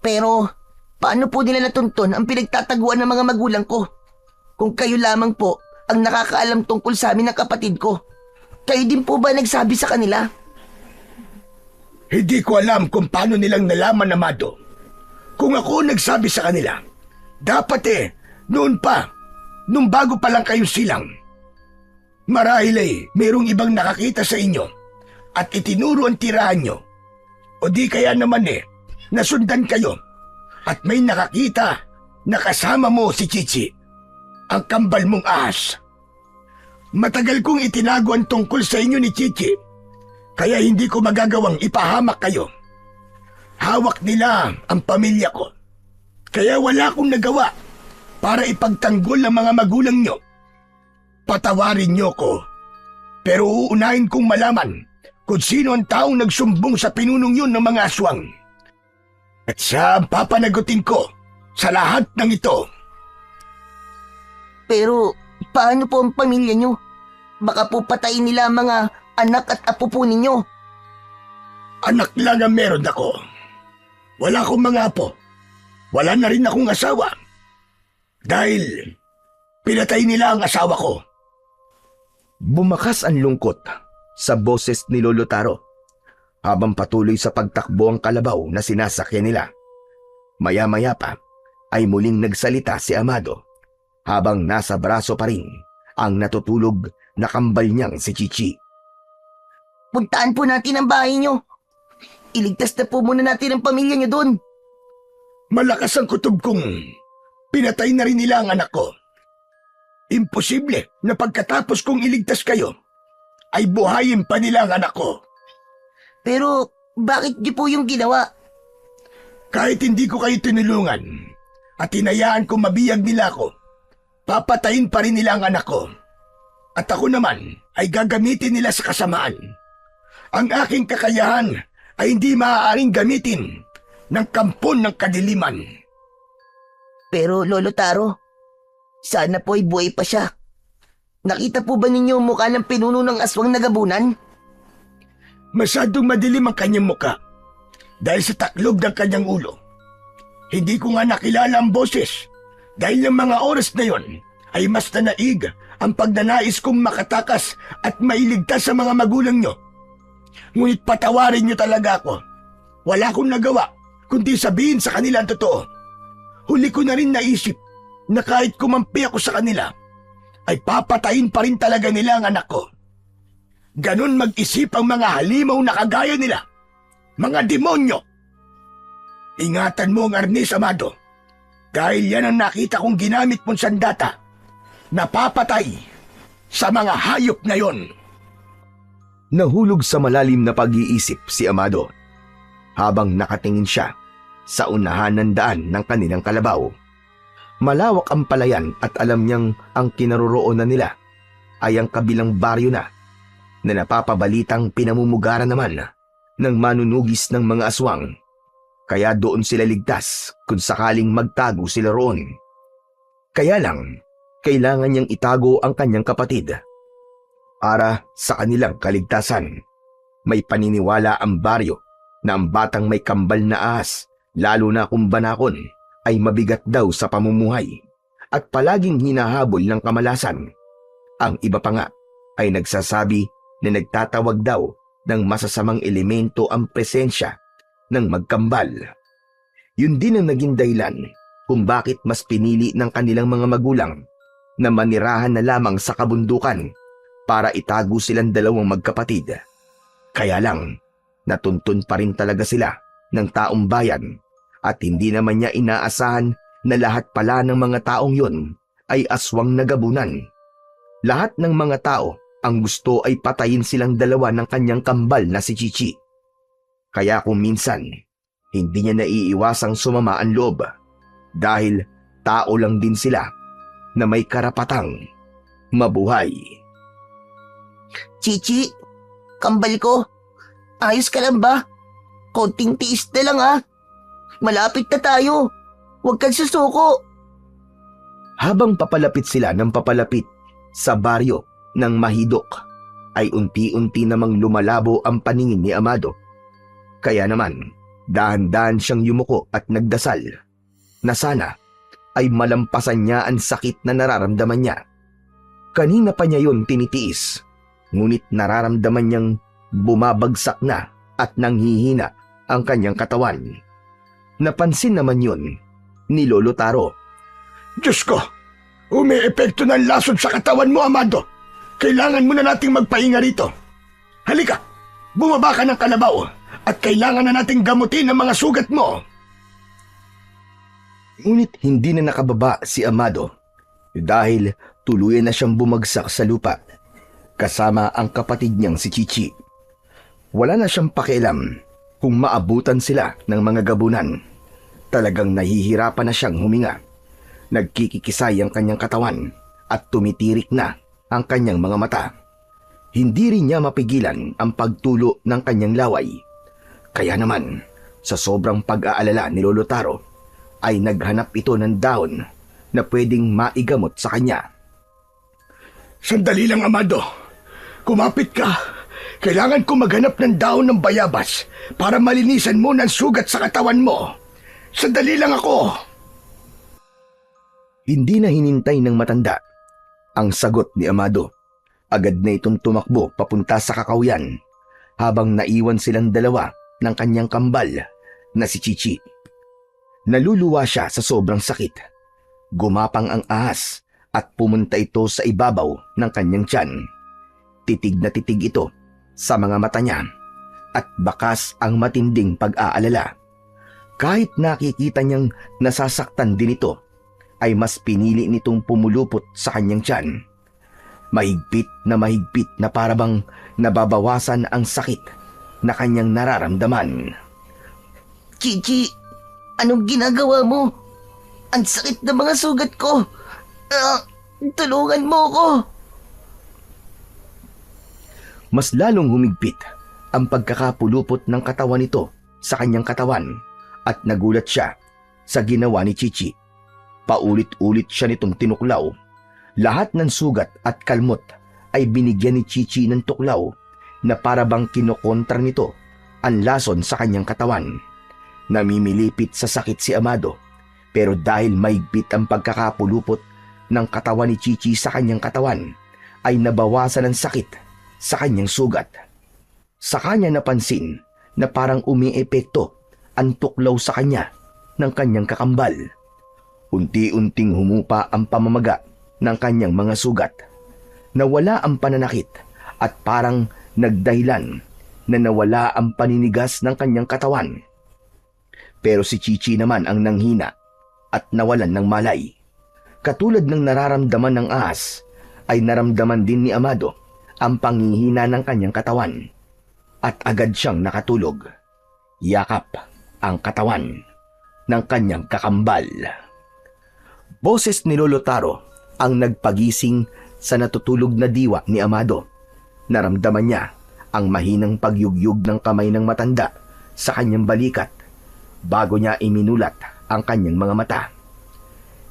Pero, paano po nila natuntun ang pinagtataguan ng mga magulang ko? Kung kayo lamang po ang nakakaalam tungkol sa amin ng kapatid ko, kayo din po ba nagsabi sa kanila? Hindi ko alam kung paano nilang nalaman, Amado. Kung ako nagsabi sa kanila, dapat noon pa, nung bago pa lang kayong silang. Marahil mayroong ibang nakakita sa inyo at itinuro ang tirahan nyo. O di kaya naman nasundan kayo at may nakakita na kasama mo si Chichi, ang kambal mong ahas. Matagal kong itinago ang tungkol sa inyo ni Chichi, kaya hindi ko magagawang ipahamak kayo. Hawak nila ang pamilya ko. Kaya wala akong nagawa para ipagtanggol ang mga magulang nyo. Patawarin nyo ko. Pero uunahin kong malaman kung sino ang taong nagsumbong sa pinunong yun ng mga aswang. At siya ang papanagutin ko sa lahat ng ito. Pero paano po ang pamilya nyo? Baka po patayin nila ang mga anak at apo po ninyo. Anak lang ang meron ako. Wala akong mga apo. Wala na rin akong asawa. Dahil pinatay nila ang asawa ko. Bumakas ang lungkot sa boses ni Lolo Taro habang patuloy sa pagtakbo ang kalabaw na sinasakyan nila. Maya-maya pa ay muling nagsalita si Amado habang nasa braso pa rin ang natutulog na kambal niyang si Chichi. Puntaan po natin ang bahay nyo. Iligtas na po muna natin ang pamilya nyo doon. Malakas ang kutob kong pinatay na rin nila ang anak ko. Imposible na pagkatapos kong iligtas kayo, ay buhayin pa nila ang anak ko. Pero bakit nyo po yung ginawa? Kahit hindi ko kayo tinulungan at hinayaan kong mabiyag nila ako, papatayin pa rin nila ang anak ko. At ako naman ay gagamitin nila sa kasamaan. Ang aking kakayahan ay hindi maaaring gamitin ng kampon ng kadiliman. Pero Lolo Taro, sana po ay buhay pa siya. Nakita po ba ninyo ang mukha ng pinuno ng aswang nagabunan? Masyadong madilim ang kanyang muka dahil sa taklob ng kanyang ulo. Hindi ko nga nakilala ang boses dahil ng mga oras na yon ay mas nanaig ang pagnanais kong makatakas at mailigtas sa mga magulang nyo. Ngunit patawarin nyo talaga ako. Wala akong nagawa kundi sabihin sa kanila ang totoo. Huli ko na rin naisip na kahit kumampi ako sa kanila, ay papatayin pa rin talaga nila ang anak ko. Ganon mag-isip ang mga halimaw na kagaya nila. Mga demonyo! Ingatan mo ang arnis, Amado. Dahil yan ang nakita kong ginamit mong sandata. Napapatay sa mga hayop na yon. Nahulog sa malalim na pag-iisip si Amado habang nakatingin siya sa unahan ng daan ng kanilang kalabaw. Malawak ang palayan at alam niyang ang kinaroroonan nila ay ang kabilang baryo na napapabalitang pinamumugaran naman ng manunugis ng mga aswang. Kaya doon sila ligtas kung sakaling magtago sila roon. Kaya lang, kailangan niyang itago ang kanyang kapatid. Para sa kanilang kaligtasan, may paniniwala ang baryo na ang batang may kambal na ahas, lalo na kung banakon, ay mabigat daw sa pamumuhay at palaging hinahabol ng kamalasan. Ang iba pa nga ay nagsasabi na nagtatawag daw ng masasamang elemento ang presensya ng magkambal. Yun din ang naging dahilan kung bakit mas pinili ng kanilang mga magulang na manirahan na lamang sa kabundukan para itago silang dalawang magkapatid. Kaya lang, natuntun pa rin talaga sila ng taong bayan at hindi naman niya inaasahan na lahat pala ng mga taong yun ay aswang nagabunan. Lahat ng mga tao ang gusto ay patayin silang dalawa ng kanyang kambal na si Chichi. Kaya kung minsan, hindi niya naiiwasang sumama ang loob dahil tao lang din sila na may karapatang mabuhay. Chichi, kambal ko, ayos ka lang ba? Konting tiis na lang ha. Malapit na tayo. Huwag kang susuko. Habang papalapit sila ng papalapit sa baryo ng Mahidok, ay unti-unti namang lumalabo ang paningin ni Amado. Kaya naman, dahan-dahan siyang yumuko at nagdasal na sana ay malampasan niya ang sakit na nararamdaman niya. Kanina pa niya yun tinitiis, ngunit nararamdaman niyang bumabagsak na at nanghihina ang kanyang katawan. Napansin naman yun ni Lolo Taro. Diyos ko! Umi-epekto ng lason sa katawan mo, Amado. Kailangan mo na nating magpahinga rito. Halika! Bumaba ka ng kalabaw at kailangan na nating gamutin ang mga sugat mo. Ngunit hindi na nakababa si Amado dahil tuluyan na siyang bumagsak sa lupa kasama ang kapatid niyang si Chichi. Wala na siyang pakialam Kung maabutan sila ng mga gabunan, talagang nahihirapan na siyang huminga. Nagkikikisay ang kanyang katawan at tumitirik na ang kanyang mga mata. Hindi rin niya mapigilan ang pagtulo ng kanyang laway. Kaya naman, sa sobrang pag-aalala ni Lolo Taro, ay naghanap ito ng dahon na pwedeng maigamot sa kanya. Sandali lang, Amado. Kumapit ka. Kailangan ko maghanap ng daon ng bayabas para malinisan mo ng sugat sa katawan mo. Sandali lang ako. Hindi na hinintay ng matanda ang sagot ni Amado. Agad na itong tumakbo papunta sa kakawyan habang naiwan silang dalawa ng kanyang kambal na si Chichi. Naluluwa siya sa sobrang sakit. Gumapang ang ahas at pumunta ito sa ibabaw ng kanyang tiyan. Titig na titig ito sa mga mata niya at bakas ang matinding pag-aalala. Kahit nakikita niyang nasasaktan din ito, ay mas pinili nitong pumulupot sa kanyang tiyan. Mahigpit na parabang nababawasan ang sakit na kanyang nararamdaman. Chichi, anong ginagawa mo? Ang sakit ng mga sugat ko. Tulungan mo ko. Mas lalong humigpit ang pagkakapulupot ng katawan nito sa kanyang katawan at nagulat siya sa ginawa ni Chichi. Paulit-ulit siya nitong tinuklaw. Lahat ng sugat at kalmot ay binigyan ni Chichi ng tuklaw na parabang kinokontra nito ang lason sa kanyang katawan. Namimilipit sa sakit si Amado, pero dahil maigpit ang pagkakapulupot ng katawan ni Chichi sa kanyang katawan, ay nabawasan ang sakit sa kanyang sugat. Sa kanya napansin na parang umiepekto ang tuklaw sa kanya ng kanyang kakambal. Unti-unting humupa ang pamamaga ng kanyang mga sugat. Nawala ang pananakit at parang nagdahilan na nawala ang paninigas ng kanyang katawan. Pero si Chichi naman ang nanghina at nawalan ng malay. Katulad ng nararamdaman ng ahas, ay naramdaman din ni Amado ang panghihina ng kanyang katawan at agad siyang nakatulog. Yakap ang katawan ng kanyang kakambal. Boses ni Lolo Taro ang nagpagising sa natutulog na diwa ni Amado. Naramdaman niya ang mahinang pagyugyug ng kamay ng matanda sa kanyang balikat bago niya iminulat ang kanyang mga mata.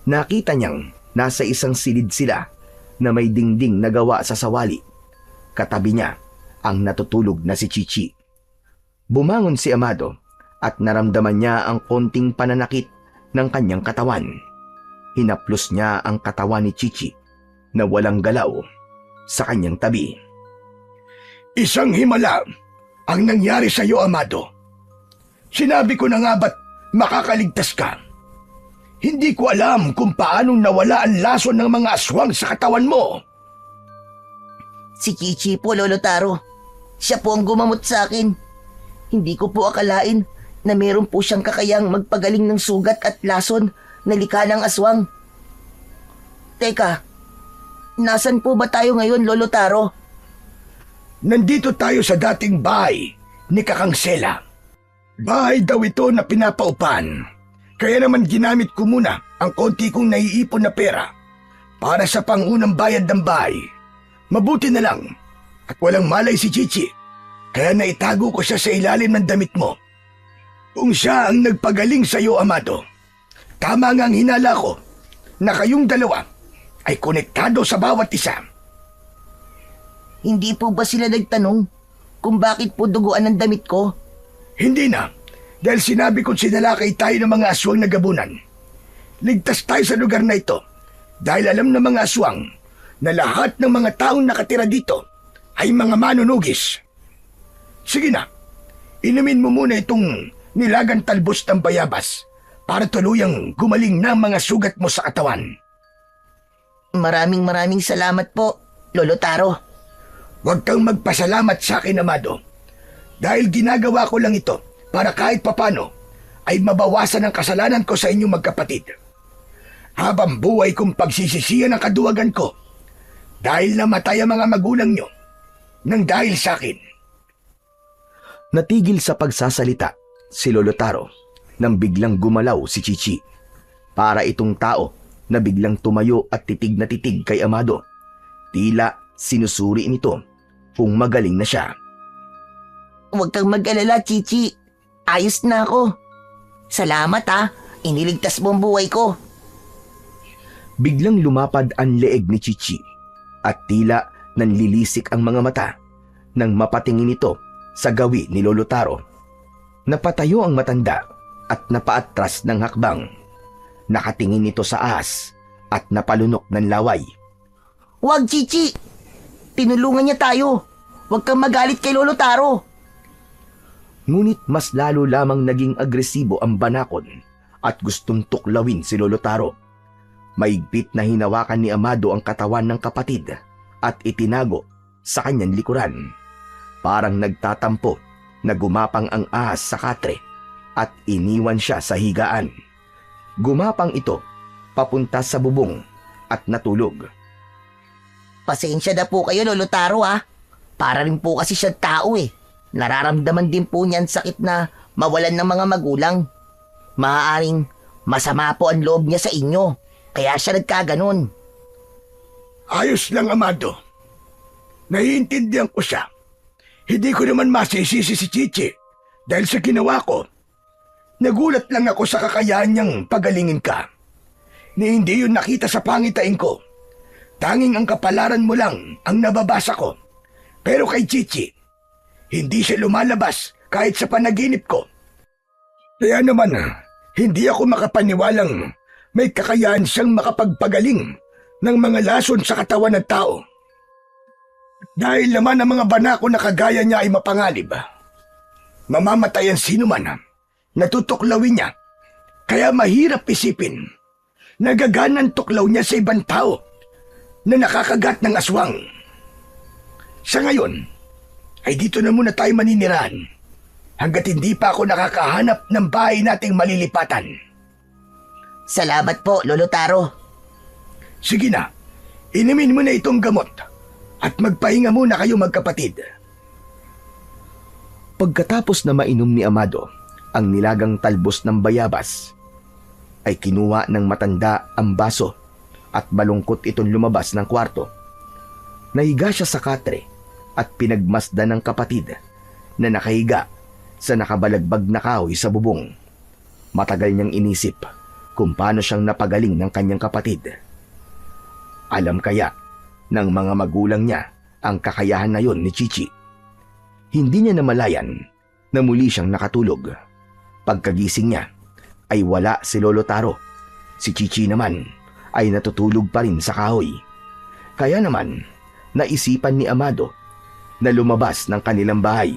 Nakita niyang nasa isang silid sila na may dingding na gawa sa sawali. Katabi niya ang natutulog na si Chichi. Bumangon si Amado at naramdaman niya ang konting pananakit ng kanyang katawan. Hinaplos niya ang katawan ni Chichi na walang galaw sa kanyang tabi. Isang himala ang nangyari sa iyo, Amado. Sinabi ko na nga ba't makakaligtas ka? Hindi ko alam kung paanong nawala ang lason ng mga aswang sa katawan mo. Si Chichi po, Lolo Taro. Siya po ang gumamot sa akin. Hindi ko po akalain na meron po siyang kakayang magpagaling ng sugat at lason na likha ng aswang. Teka, nasan po ba tayo ngayon, Lolo Taro? Nandito tayo sa dating bahay ni Kakang Sela. Bahay daw ito na pinapaupan. Kaya naman ginamit ko muna ang konti kong naiipon na pera para sa pangunang bayad ng bahay. Mabuti na lang at walang malay si Chichi, kaya naitago ko siya sa ilalim ng damit mo. Kung siya ang nagpagaling sa iyo, Amado, tama nga ang hinala ko na kayong dalawa ay konektado sa bawat isa. Hindi po ba sila nagtanong kung bakit po duguan ang damit ko? Hindi na, dahil sinabi kong sinalakay tayo ng mga aswang na gabunan. Ligtas tayo sa lugar na ito dahil alam ng mga aswang na lahat ng mga taong nakatira dito ay mga manunugis. Sige na, inumin mo muna itong nilagang talbos ng bayabas para tuluyang gumaling na ang mga sugat mo sa katawan. Maraming salamat po, Lolo Taro. Huwag kang magpasalamat sa akin, Amado. Dahil ginagawa ko lang ito para kahit papano ay mabawasan ang kasalanan ko sa inyong magkapatid. Habang buhay kong pagsisisiyan ang kaduwagan ko dahil namatay ang mga magulang nyo nang dahil sa akin. Natigil sa pagsasalita si Lolo Taro nang biglang gumalaw si Chichi. Para itong tao na biglang tumayo at titig na titig kay Amado. Tila sinusuri nito kung magaling na siya. Huwag kang mag-alala, Chichi. Ayos na ako. Salamat ha. Iniligtas mo ang buhay ko. Biglang lumapad ang leeg ni Chichi at tila nanlilisik ang mga mata nang mapatingin ito sa gawi ni Lolo Taro. Napatayo ang matanda at napaatras ng hakbang. Nakatingin ito sa ahas at napalunok ng laway. Huwag, Chichi. Tinulungan niya tayo. Huwag kang magalit kay Lolo Taro. Ngunit mas lalo lamang naging agresibo ang banakon at gustong tuklawin si Lolo Taro. Maigpit na hinawakan ni Amado ang katawan ng kapatid at itinago sa kanyang likuran. Parang nagtatampo na gumapang ang ahas sa katre at iniwan siya sa higaan. Gumapang ito papunta sa bubong at natulog. Pasensya na po kayo, Lolo Taro ha. Para rin po kasi siya tao eh. Nararamdaman din po niyan sakit na mawalan ng mga magulang. Maaaring masama po ang loob niya sa inyo. Kaya siya nagkaganon. Ayos lang, Amado. Naiintindihan ko siya. Hindi ko naman masisisi si Chichi dahil sa ginawa ko. Nagulat lang ako sa kakayahan niyang pagalingin ka. Ni hindi yun nakita sa pangitain ko. Tanging ang kapalaran mo lang ang nababasa ko. Pero kay Chichi, hindi siya lumalabas kahit sa panaginip ko. Kaya naman, hindi ako makapaniwalang may kakayahan siyang makapagpagaling ng mga lason sa katawan ng tao. Dahil naman ang mga banako na kagaya niya ay mapangalib. Mamamatay ang sino man, natutuklawin niya. Kaya mahirap isipin, nagaganan tuklaw niya sa ibang tao na nakakagat ng aswang. Sa ngayon, ay dito na muna tayo maninirahan hanggat hindi pa ako nakakahanap ng bahay nating malilipatan. Salamat po, Lolo Taro. Sige na, inumin mo na itong gamot at magpahinga muna kayo magkapatid. Pagkatapos na mainom ni Amado ang nilagang talbos ng bayabas, ay kinuha ng matanda ang baso at malungkot itong lumabas ng kwarto. Nahiga siya sa katre at pinagmasdan ng kapatid na nakahiga sa nakabalagbag na kahoy sa bubong. Matagal niyang inisip kung paano siyang napagaling ng kanyang kapatid. Alam kaya ng mga magulang niya ang kakayahan na yon ni Chichi. Hindi niya namalayan na muli siyang nakatulog. Pagkagising niya ay wala si Lolo Taro. Si Chichi naman ay natutulog pa rin sa kahoy. Kaya naman naisipan ni Amado na lumabas ng kanilang bahay.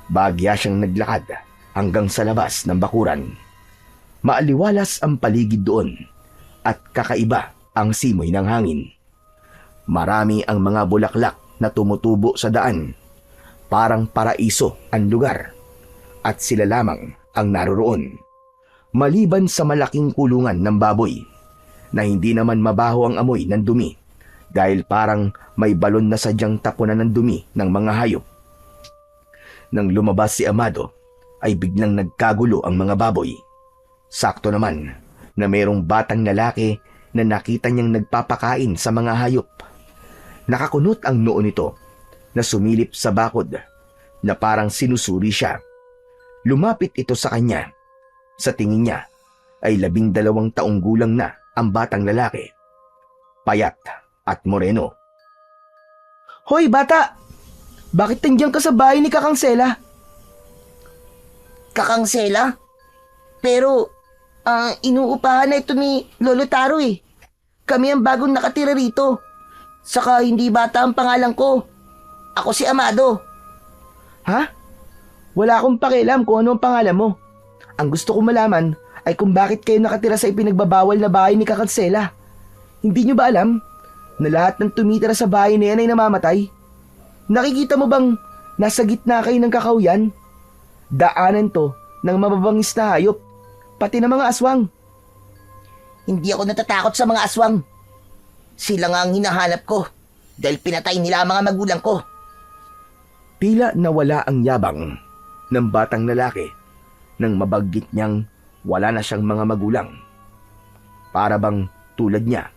Bahagya siyang naglakad hanggang sa labas ng bakuran. Maaliwalas ang paligid doon at kakaiba ang simoy ng hangin. Marami ang mga bulaklak na tumutubo sa daan. Parang paraiso ang lugar at sila lamang ang naroroon. Maliban sa malaking kulungan ng baboy na hindi naman mabaho ang amoy ng dumi dahil parang may balon na sadyang tapunan ng dumi ng mga hayop. Nang lumabas si Amado ay biglang nagkagulo ang mga baboy. Sakto naman na mayroong batang lalaki na nakita niyang nagpapakain sa mga hayop. Nakakunot ang noo nito na sumilip sa bakod na parang sinusuri siya. Lumapit ito sa kanya. Sa tingin niya ay 12 taong gulang na ang batang lalaki. Payat at moreno. Hoy, bata! Bakit nandiyan ka sa bahay ni Kakang Sela? Kakang Sela? Pero, inuupahan na ito ni Lolo Taro eh. Kami ang bagong nakatira rito. Saka hindi bata ang pangalan ko. Ako si Amado. Ha? Wala akong pakialam kung ano ang pangalan mo. Ang gusto ko malaman ay kung bakit kayo nakatira sa ipinagbabawal na bahay ni Kakang Sela. Hindi nyo ba alam na lahat ng tumitira sa bahay na yan ay namamatay? Nakikita mo bang nasa gitna kayo ng kakauyan? Daanan to ng mababangis na hayop, pati ng mga aswang. Hindi ako natatakot sa mga aswang. Sila nga ang hinahanap ko dahil pinatay nila ang mga magulang ko. Tila nawala ang yabang ng batang lalaki nang mabanggit niyang wala na siyang mga magulang. Para bang tulad niya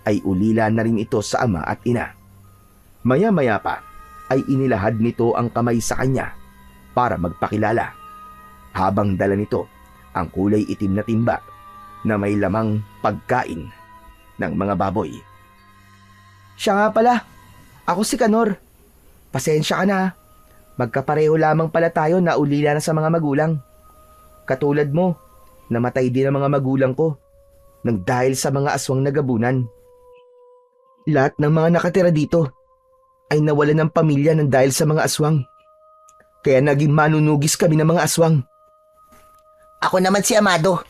ay ulila na rin ito sa ama at ina. Maya-maya pa ay inilahad nito ang kamay sa kanya para magpakilala, habang dala nito ang kulay itim na timba na may lamang pagkain ng mga baboy. Siya nga pala, ako si Kanor. Pasensya ka na. Magkapareho lamang pala tayo na ulila na sa mga magulang. Katulad mo, namatay din ang mga magulang ko nang dahil sa mga aswang na gabunan. Lahat ng mga nakatira dito ay nawalan ng pamilya nang dahil sa mga aswang. Kaya naging manunugis kami ng mga aswang. Ako naman si Amado.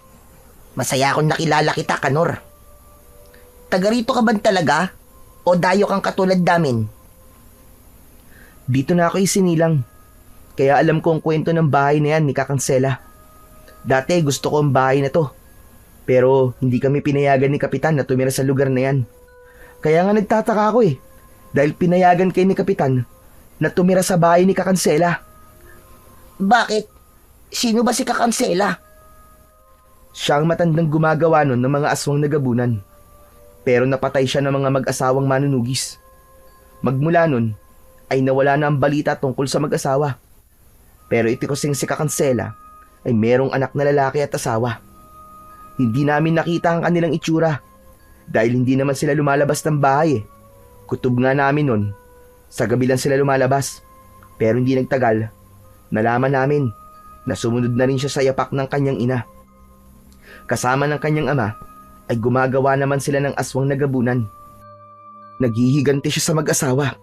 Masaya akong nakilala kita, Kanor. Taga rito ka ba talaga? O dayo kang katulad namin? Dito na ako isinilang. Kaya alam ko ang kwento ng bahay na yan ni Kakansela. Dati gusto ko ang bahay na to. Pero hindi kami pinayagan ni Kapitan na tumira sa lugar na yan. Kaya nga nagtataka ako eh. Dahil pinayagan kayo ni Kapitan na tumira sa bahay ni Kakansela. Bakit? Sino ba si Kakansela? Siya ang matandang gumagawa nun ng mga aswang na gabunan. Pero napatay siya ng mga mag-asawang manunugis. Magmula nun, ay nawala na ang balita tungkol sa mag-asawa. Pero ito kasing si Kakansela ay merong anak na lalaki at asawa. Hindi namin nakita ang kanilang itsura dahil hindi naman sila lumalabas ng bahay eh. Kutob nga namin nun, sa gabi lang sila lumalabas. Pero hindi nagtagal, nalaman namin na sumunod na rin siya sa yapak ng kanyang ina. Kasama ng kanyang ama ay gumagawa naman sila ng aswang na gabunan. Naghihiganti siya sa mag-asawa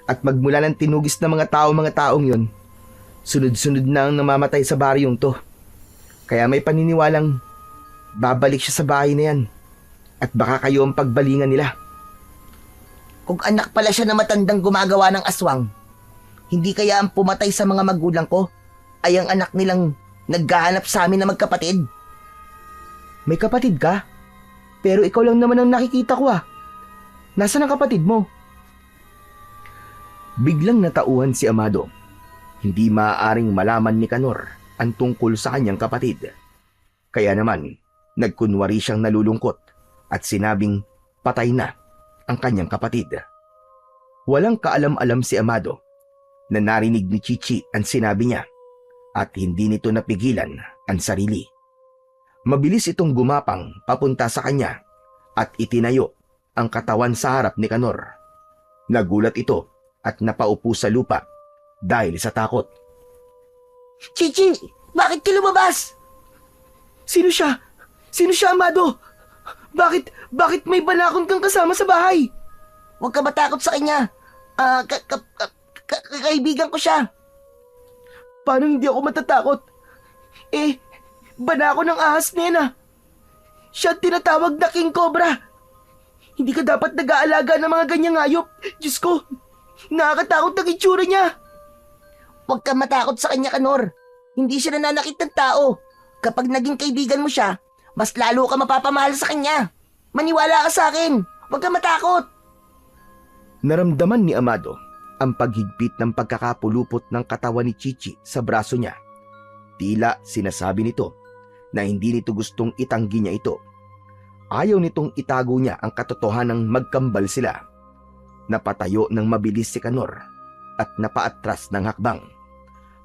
at magmula ng tinugis ng mga taong yon, sunod-sunod na ang namamatay sa baryong to. Kaya may paniniwalang babalik siya sa bahay na yan at baka kayo ang pagbalingan nila. Kung anak pala siya na matandang gumagawa ng aswang, hindi kaya ang pumatay sa mga magulang ko ay ang anak nilang naghahanap sa amin na magkapatid? May kapatid ka? Pero ikaw lang naman ang nakikita ko ah. Nasaan ang kapatid mo? Biglang natauhan si Amado. Hindi maaaring malaman ni Kanor ang tungkol sa kanyang kapatid. Kaya naman, nagkunwari siyang nalulungkot at sinabing patay na ang kanyang kapatid. Walang kaalam-alam si Amado na narinig ni Chichi ang sinabi niya at hindi nito napigilan ang sarili. Mabilis itong gumapang papunta sa kanya at itinayo ang katawan sa harap ni Kanor. Nagulat ito at napaupo sa lupa dahil sa takot. Chichi, bakit ka lumabas? Sino siya? Sino siya, Amado? Bakit may banakon kang kasama sa bahay? Huwag ka matakot sa kanya. Kaibigan ko siya. Paano hindi ako matatakot? Banako ng ahas na yan ah. Siya tinatawag na King Cobra. Hindi ka dapat nag-aalaga ng mga ganyang hayop. Diyos ko, nakakatakot ang itsura niya. Huwag ka matakot sa kanya, Kanor. Hindi siya nananakit ng tao. Kapag naging kaibigan mo siya, mas lalo ka mapapamahal sa kanya. Maniwala ka sa akin. Huwag ka matakot. Naramdaman ni Amado ang paghigpit ng pagkakapulupot ng katawan ni Chichi sa braso niya. Tila sinasabi nito na hindi nito gustong itanggi niya ito. Ayaw nitong itago niya ang katotohanang magkambal sila. Napatayo ng mabilis si Kanor at napaatras ng hakbang.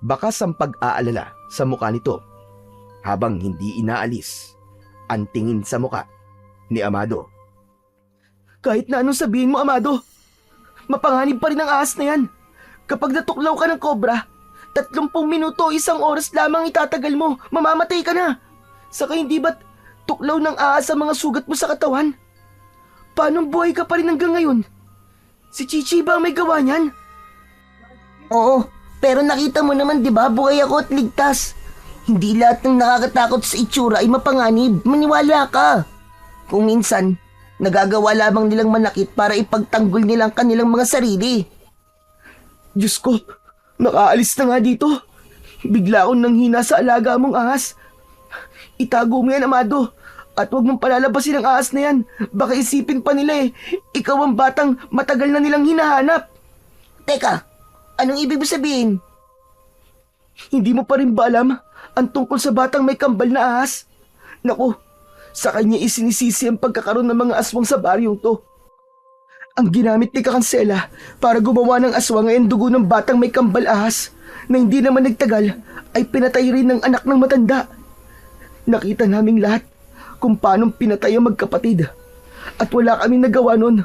Bakas ang pag-aalala sa muka nito habang hindi inaalis ang tingin sa muka ni Amado. Kahit na anong sabihin mo, Amado, mapanganib pa rin ang ahas na yan. Kapag natuklaw ka ng kobra, 30 minuto o 1 oras lamang itatagal mo, mamamatay ka na. Saka hindi ba't tuklaw ng ahas ang mga sugat mo sa katawan? Paano buhay ka pa rin hanggang ngayon? Si Chichi ba ang may gawa niyan? Oo, pero nakita mo naman, di ba, buhay ako at ligtas. Hindi lahat ng nakakatakot sa itsura ay mapanganib. Maniwala ka. Kung minsan, nagagawa lamang nilang manakit para ipagtanggol nilang kanilang mga sarili. Diyos ko, nakaalis na nga dito. Bigla akong nanghina sa alaga mong ahas. Itago mo yan, Amado. At huwag mong palalabasin ang ahas na yan. Baka isipin pa nila ikaw ang batang matagal na nilang hinahanap. Teka, anong ibig mo sabihin? Hindi mo pa rin ba alam ang tungkol sa batang may kambal na ahas? Naku, sa kanya isinisisi ang pagkakaroon ng mga aswang sa baryong to. Ang ginamit ni Kakansela para gumawa ng aswang ay ang dugo ng batang may kambal ahas na hindi naman nagtagal ay pinatay rin ng anak ng matanda. Nakita naming lahat kung paanong pinatay ang magkapatid at wala kaming nagawa nun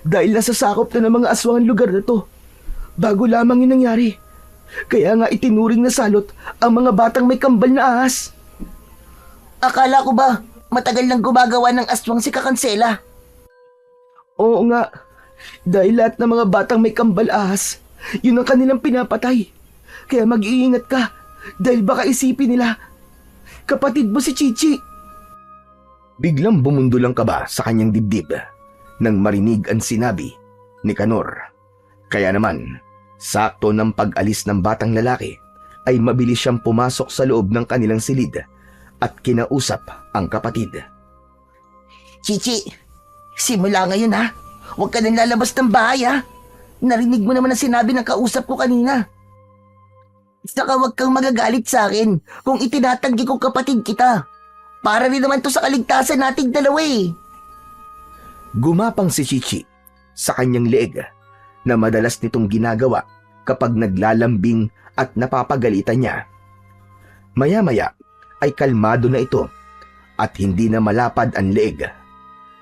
dahil nasasakop na ng mga aswang ang lugar na to. Bago lamang yung nangyari. Kaya nga itinuring na salot ang mga batang may kambal na ahas. Akala ko ba matagal nang gumagawa ng aswang si Kakansela? Oo nga. Dahil lahat ng mga batang may kambal ahas, yun ang kanilang pinapatay. Kaya mag-iingat ka dahil baka isipin nila, kapatid mo si Chichi. Biglang bumundol ang kaba sa kanyang dibdib nang marinig ang sinabi ni Kanor. Kaya naman, sakto ng pag-alis ng batang lalaki ay mabilis siyang pumasok sa loob ng kanilang silid at kinausap ang kapatid. Chichi, simula ngayon ha, huwag ka nang lalabas ng bahay ha. Narinig mo naman ang sinabi ng kausap ko kanina. Saka huwag kang magagalit sa akin kung itinatanggi kong kapatid kita. Para rin naman to sa kaligtasan nating dalawa eh. Gumapang si Chichi sa kanyang leeg na madalas nitong ginagawa kapag naglalambing at napapagalitan niya. Maya-maya ay kalmado na ito at hindi na malapad ang leeg.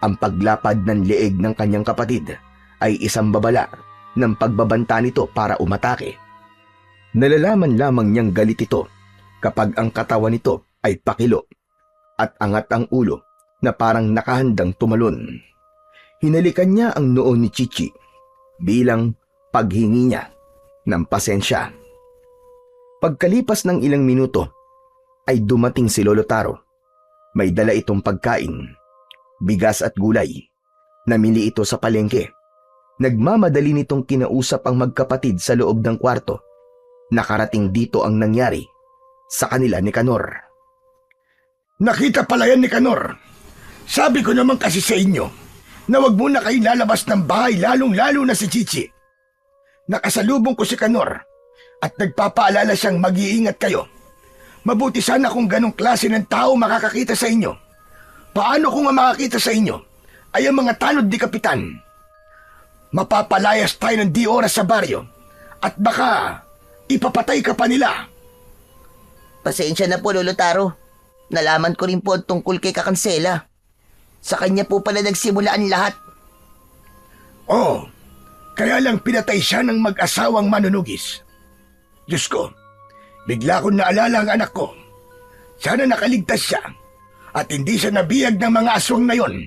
Ang paglapad ng leeg ng kanyang kapatid ay isang babala ng pagbabanta nito para umatake. Nalalaman lamang niyang galit ito kapag ang katawan nito ay pakilo at angat ang ulo na parang nakahandang tumalon. Hinalikan niya ang noo ni Chichi bilang paghingi niya ng pasensya. Pagkalipas ng ilang minuto ay dumating si Lolo Taro. May dala itong pagkain, bigas at gulay. Namili ito sa palengke. Nagmamadali nitong kinausap ang magkapatid sa loob ng kwarto. Nakarating dito ang nangyari sa kanila ni Kanor. Nakita pala yan ni Kanor. Sabi ko naman kasi sa inyo na wag muna kayo lalabas ng bahay lalong-lalo na si Chichi. Nakasalubong ko si Kanor at nagpapaalala siyang mag-iingat kayo. Mabuti sana kung ganong klase ng tao makakakita sa inyo. Paano kung ang makakita sa inyo ay ang mga tanod ni Kapitan? Mapapalayas tayo ng di oras sa baryo at baka ipapatay ka pa nila. Pasensya na po, Lolo Taro. Nalaman ko rin po ang tungkol kay Kakansela. Sa kanya po pala nagsimula ang lahat. Oh, kaya lang pinatay siya ng mag-asawang manunugis. Diyos ko, bigla kong naalala ang anak ko. Sana nakaligtas siya at hindi siya nabiyag ng mga aswang na yon.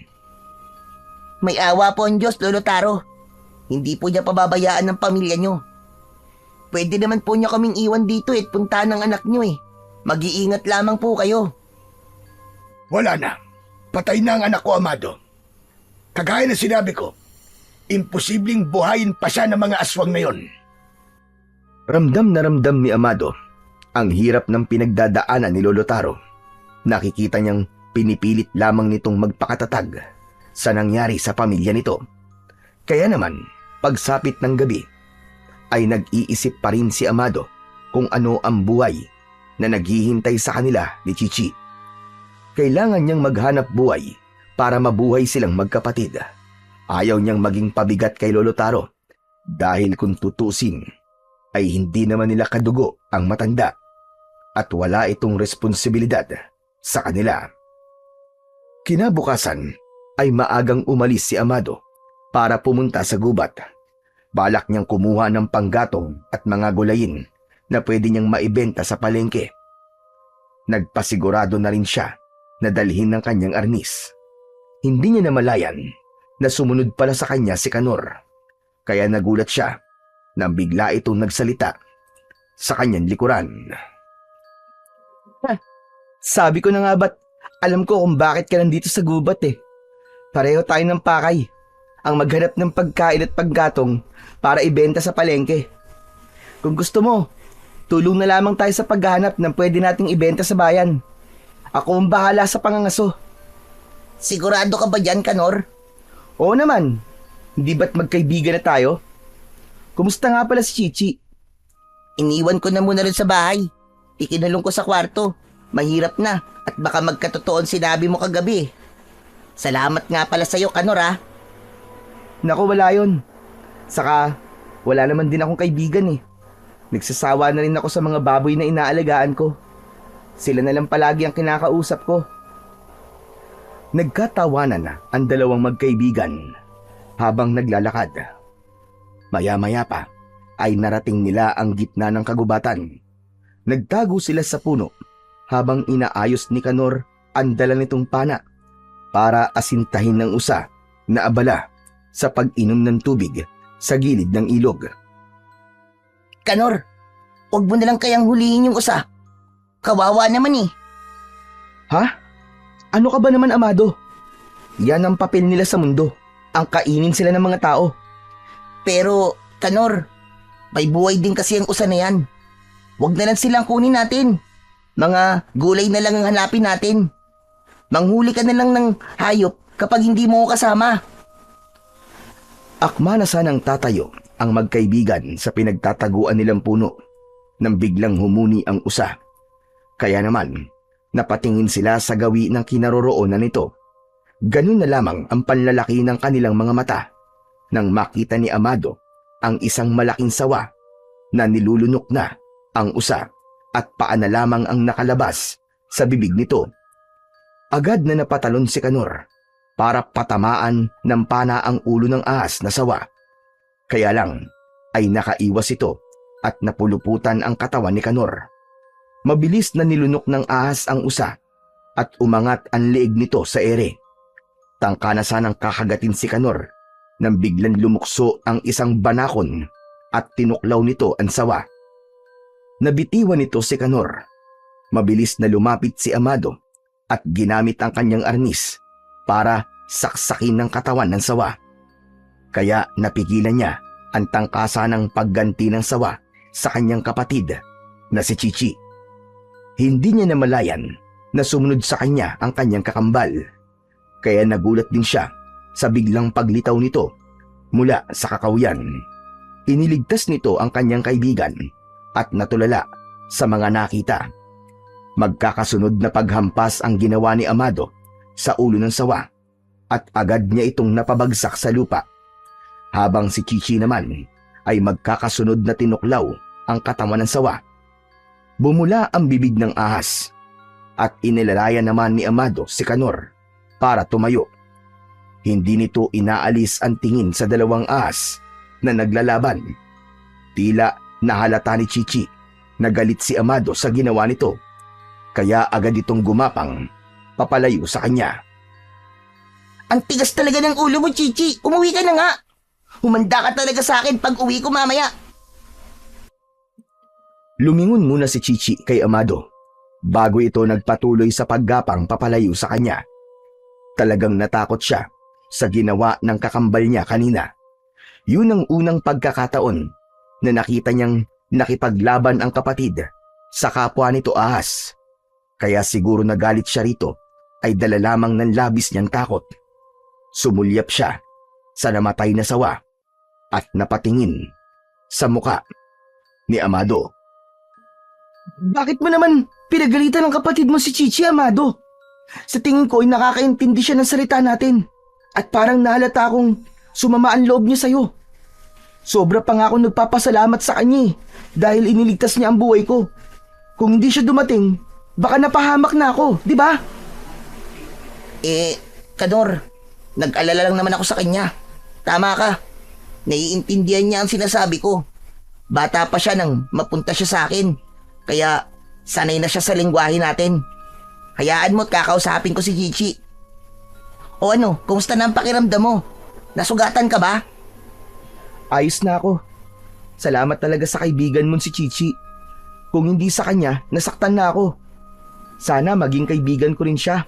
May awa po ang Diyos, Lolo Taro. Hindi po niya pababayaan ng pamilya niyo. Pwede naman po niya kaming iwan dito at puntahan ng anak niyo eh. Mag-iingat lamang po kayo. Wala na. Patay na ang anak ko, Amado. Kagaya na sinabi ko, imposibleng buhayin pa siya ng mga aswang na yon. Ramdam na ramdam ni Amado ang hirap ng pinagdadaanan ni Lolo Taro. Nakikita niyang pinipilit lamang nitong magpakatatag sa nangyari sa pamilya nito. Kaya naman, pagsapit ng gabi, ay nag-iisip pa rin si Amado kung ano ang buhay na naghihintay sa kanila ni Chichi. Kailangan niyang maghanap buhay para mabuhay silang magkapatid. Ayaw niyang maging pabigat kay Lolo Taro dahil kung tutusin ay hindi naman nila kadugo ang matanda at wala itong responsibilidad sa kanila. Kinabukasan ay maagang umalis si Amado para pumunta sa gubat. Balak niyang kumuha ng panggatong at mga gulayin na pwede niyang maibenta sa palengke. Nagpasigurado na rin siya na dalhin ng kanyang arnis. Hindi niya namalayan na sumunod pala sa kanya si Kanor. Kaya nagulat siya nang bigla itong nagsalita sa kanyang likuran. Sabi ko na nga ba't alam ko kung bakit ka nandito sa gubat eh. Pareho tayo ng pakay. Ang maghanap ng pagkain at paggatong para ibenta sa palengke. Kung gusto mo, tulong na lamang tayo sa paghahanap ng pwede nating ibenta sa bayan. Ako ang bahala sa pangangaso. Sigurado ka ba dyan, Kanor? Oo naman. Hindi ba't magkaibigan na tayo? Kumusta nga pala si Chichi? Iniwan ko na muna rin sa bahay. Ikinulong ko sa kwarto. Mahirap na at baka magkatotoon sinabi mo kagabi. Salamat nga pala sa'yo, Kanor ah. Naku, wala yun. Saka, wala naman din akong kaibigan eh. Nagsasawa na rin ako sa mga baboy na inaalagaan ko. Sila na lang palagi ang kinakausap ko. Nagkatawanan na ang dalawang magkaibigan habang naglalakad. Maya-maya pa ay narating nila ang gitna ng kagubatan. Nagtago sila sa puno habang inaayos ni Kanor ang dala nitong pana para asintahin ng usa na abala sa pag-inom ng tubig sa gilid ng ilog. Kanor, huwag mo nalang kayang hulihin yung usa. Kawawa naman eh. Ha? Ano ka ba naman, Amado? Yan ang papel nila sa mundo. Ang kainin sila ng mga tao. Pero, Kanor, may buhay din kasi ang usa na yan. Huwag na lang silang kunin natin. Mga gulay na lang ang hanapin natin. Manghuli ka na lang ng hayop kapag hindi mo ko kasama. Akma na sanang tatayo ang magkaibigan sa pinagtataguan nilang puno nang biglang humuni ang usa. Kaya naman, napatingin sila sa gawi ng kinaroroonan nito. Ganun na lamang ang panlalaki ng kanilang mga mata nang makita ni Amado ang isang malaking sawa na nilulunok na ang usa at paa na lamang ang nakalabas sa bibig nito. Agad na napatalon si Kanor para patamaan ng pana ang ulo ng ahas na sawa. Kaya lang ay nakaiwas ito at napuluputan ang katawan ni Kanor. Mabilis na nilunok ng ahas ang usa at umangat ang leeg nito sa ere. Tangka na sanang kakagatin si Kanor nang biglang lumukso ang isang banakon at tinuklaw nito ang sawa. Nabitiwan nito si Kanor. Mabilis na lumapit si Amado at ginamit ang kanyang arnis para saksakin ng katawan ng sawa. Kaya napigilan niya ang tangkasa ng pagganti ng sawa sa kanyang kapatid na si Chichi. Hindi niya namalayan na sumunod sa kanya ang kanyang kakambal. Kaya nagulat din siya sa biglang paglitaw nito mula sa kakahuyan. Iniligtas nito ang kanyang kaibigan at natulala sa mga nakita. Magkakasunod na paghampas ang ginawa ni Amado sa ulo ng sawa at agad niya itong napabagsak sa lupa. Habang si Chichi naman ay magkakasunod na tinuklaw ang katawan ng sawa. Bumula ang bibig ng ahas at inilalayan naman ni Amado si Kanor para tumayo. Hindi nito inaalis ang tingin sa dalawang ahas na naglalaban. Tila nahalata ni Chichi na galit si Amado sa ginawa nito, kaya agad itong gumapang papalayo sa kanya. Ang tigas talaga ng ulo mo, Chichi. Umuwi ka na nga. Humanda ka talaga sa akin pag uwi ko mamaya. Lumingon muna si Chichi kay Amado bago ito nagpatuloy sa paggapang papalayo sa kanya. Talagang natakot siya sa ginawa ng kakambal niya kanina. Yun ang unang pagkakataon na nakita niyang nakipaglaban ang kapatid sa kapwa nito ahas. Kaya siguro nagalit siya rito ay dala lamang ng labis niyang takot. Sumulyap siya sa namatay na sawa at napatingin sa muka ni Amado. Bakit mo naman pinagalitan ng kapatid mo si Chichi, Amado? Sa tingin ko ay nakakaintindi siya ng salita natin at parang nahalata akong sumama ang loob niya sa'yo. Sobra pa nga ako nagpapasalamat sa kanya dahil iniligtas niya ang buhay ko. Kung hindi siya dumating, baka napahamak na ako, di ba? Kanor, nag-alala lang naman ako sa kanya. Tama ka. Naiintindihan niya ang sinasabi ko. Bata pa siya nang mapunta siya sa akin. Kaya sanay na siya sa lengguwahe natin. Hayaan mo't kakausapin ko si Chichi. O ano, kumusta na ang pakiramdam mo? Nasugatan ka ba? Ayos na ako. Salamat talaga sa kaibigan mo si Chichi. Kung hindi sa kanya, nasaktan na ako. Sana maging kaibigan ko rin siya.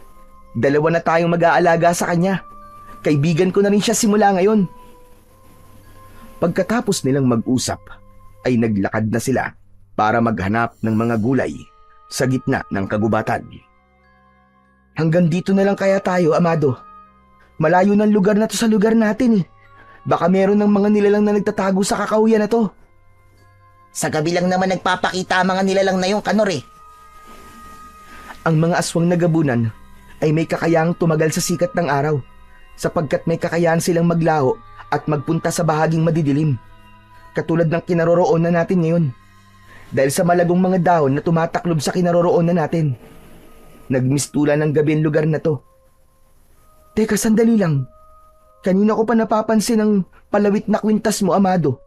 Dalawa na tayong mag-aalaga sa kanya. Kaibigan ko na rin siya simula ngayon. Pagkatapos nilang mag-usap, ay naglakad na sila para maghanap ng mga gulay sa gitna ng kagubatan. Hanggang dito na lang kaya tayo, Amado. Malayo ng lugar na to sa lugar natin eh. Baka meron ng mga nilalang na nagtatago sa kakahuyan na to. Sa gabi lang naman nagpapakita ang mga nilalang na yung, Kanor eh. Ang mga aswang na gabunan ay may kakayahang tumagal sa sikat ng araw sapagkat may kakayahan silang maglaho at magpunta sa bahaging madidilim. Katulad ng kinaroroonan natin ngayon. Dahil sa malagong mga dahon na tumataklob sa kinaroroonan natin. Nagmistulan ng gabi ang lugar na to. Teka, sandali lang. Kanina ko pa napapansin ang palawit na kwintas mo, Amado.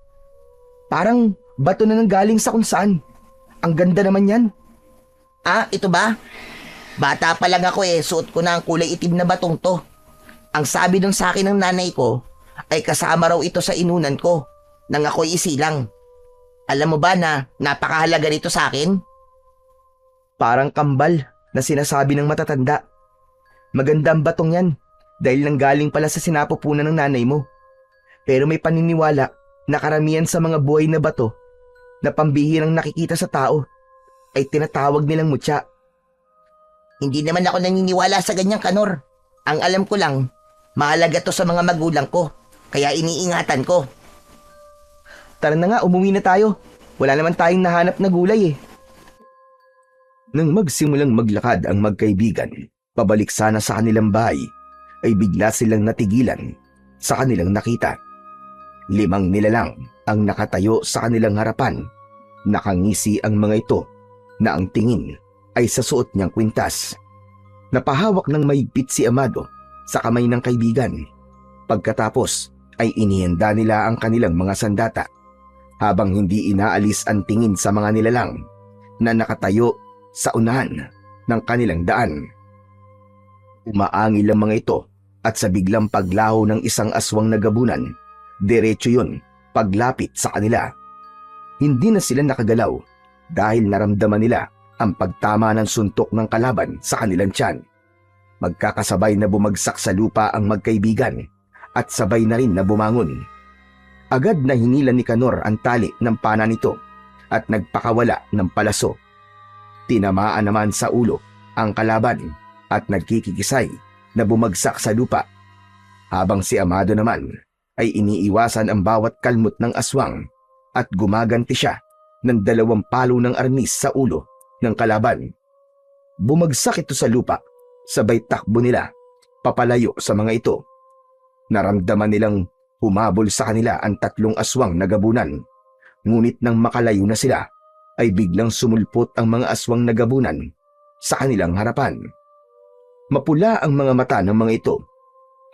Parang bato na nang galing sa kung saan. Ang ganda naman yan. Ah, ito ba? Bata pa lang ako suot ko na ang kulay itim na batong to. Ang sabi dun sa akin ng nanay ko, ay kasama raw ito sa inunan ko, nang ako'y isilang. Alam mo ba na napakahalaga nito sa akin? Parang kambal na sinasabi ng matatanda. Maganda ang batong yan dahil nanggaling pala sa sinapupunan ng nanay mo. Pero may paniniwala na karamihan sa mga buhay na bato na pambihirang nakikita sa tao ay tinatawag nilang mutya. Hindi naman ako naniniwala sa ganyang, Kanor. Ang alam ko lang, mahalaga to sa mga magulang ko, kaya iniingatan ko. Tara na nga, umuwi na tayo. Wala naman tayong nahanap na gulay eh. Nang magsimulang maglakad ang magkaibigan, pabalik sana sa kanilang bahay, ay bigla silang natigilan sa kanilang nakita. 5 nilalang ang nakatayo sa kanilang harapan. Nakangisi ang mga ito na ang tingin ay sa suot niyang kwintas. Napahawak ng mahigpit si Amado sa kamay ng kaibigan. Pagkatapos ay inihanda nila ang kanilang mga sandata habang hindi inaalis ang tingin sa mga nilalang na nakatayo sa unahan ng kanilang daan. Umaangil ang mga ito at sa biglang paglaho ng isang aswang na gabunan, diretso yun paglapit sa kanila. Hindi na sila nakagalaw dahil naramdaman nila ang pagtama ng suntok ng kalaban sa kanilang tiyan. Magkakasabay na bumagsak sa lupa ang magkaibigan at sabay na rin na bumangon. Agad na hinila ni Kanor ang tali ng pana nito at nagpakawala ng palaso. Tinamaan naman sa ulo ang kalaban at nagkikikisay na bumagsak sa lupa. Habang si Amado naman ay iniiwasan ang bawat kalmot ng aswang at gumaganti siya ng 2 palo ng arnis sa ulo ng kalaban. Bumagsak ito sa lupa, sabay takbo nila papalayo sa mga ito. Naramdaman nilang humabol sa kanila ang 3 aswang na gabunan. Ngunit nang makalayo na sila, ay biglang sumulpot ang mga aswang na gabunan sa kanilang harapan. Mapula ang mga mata ng mga ito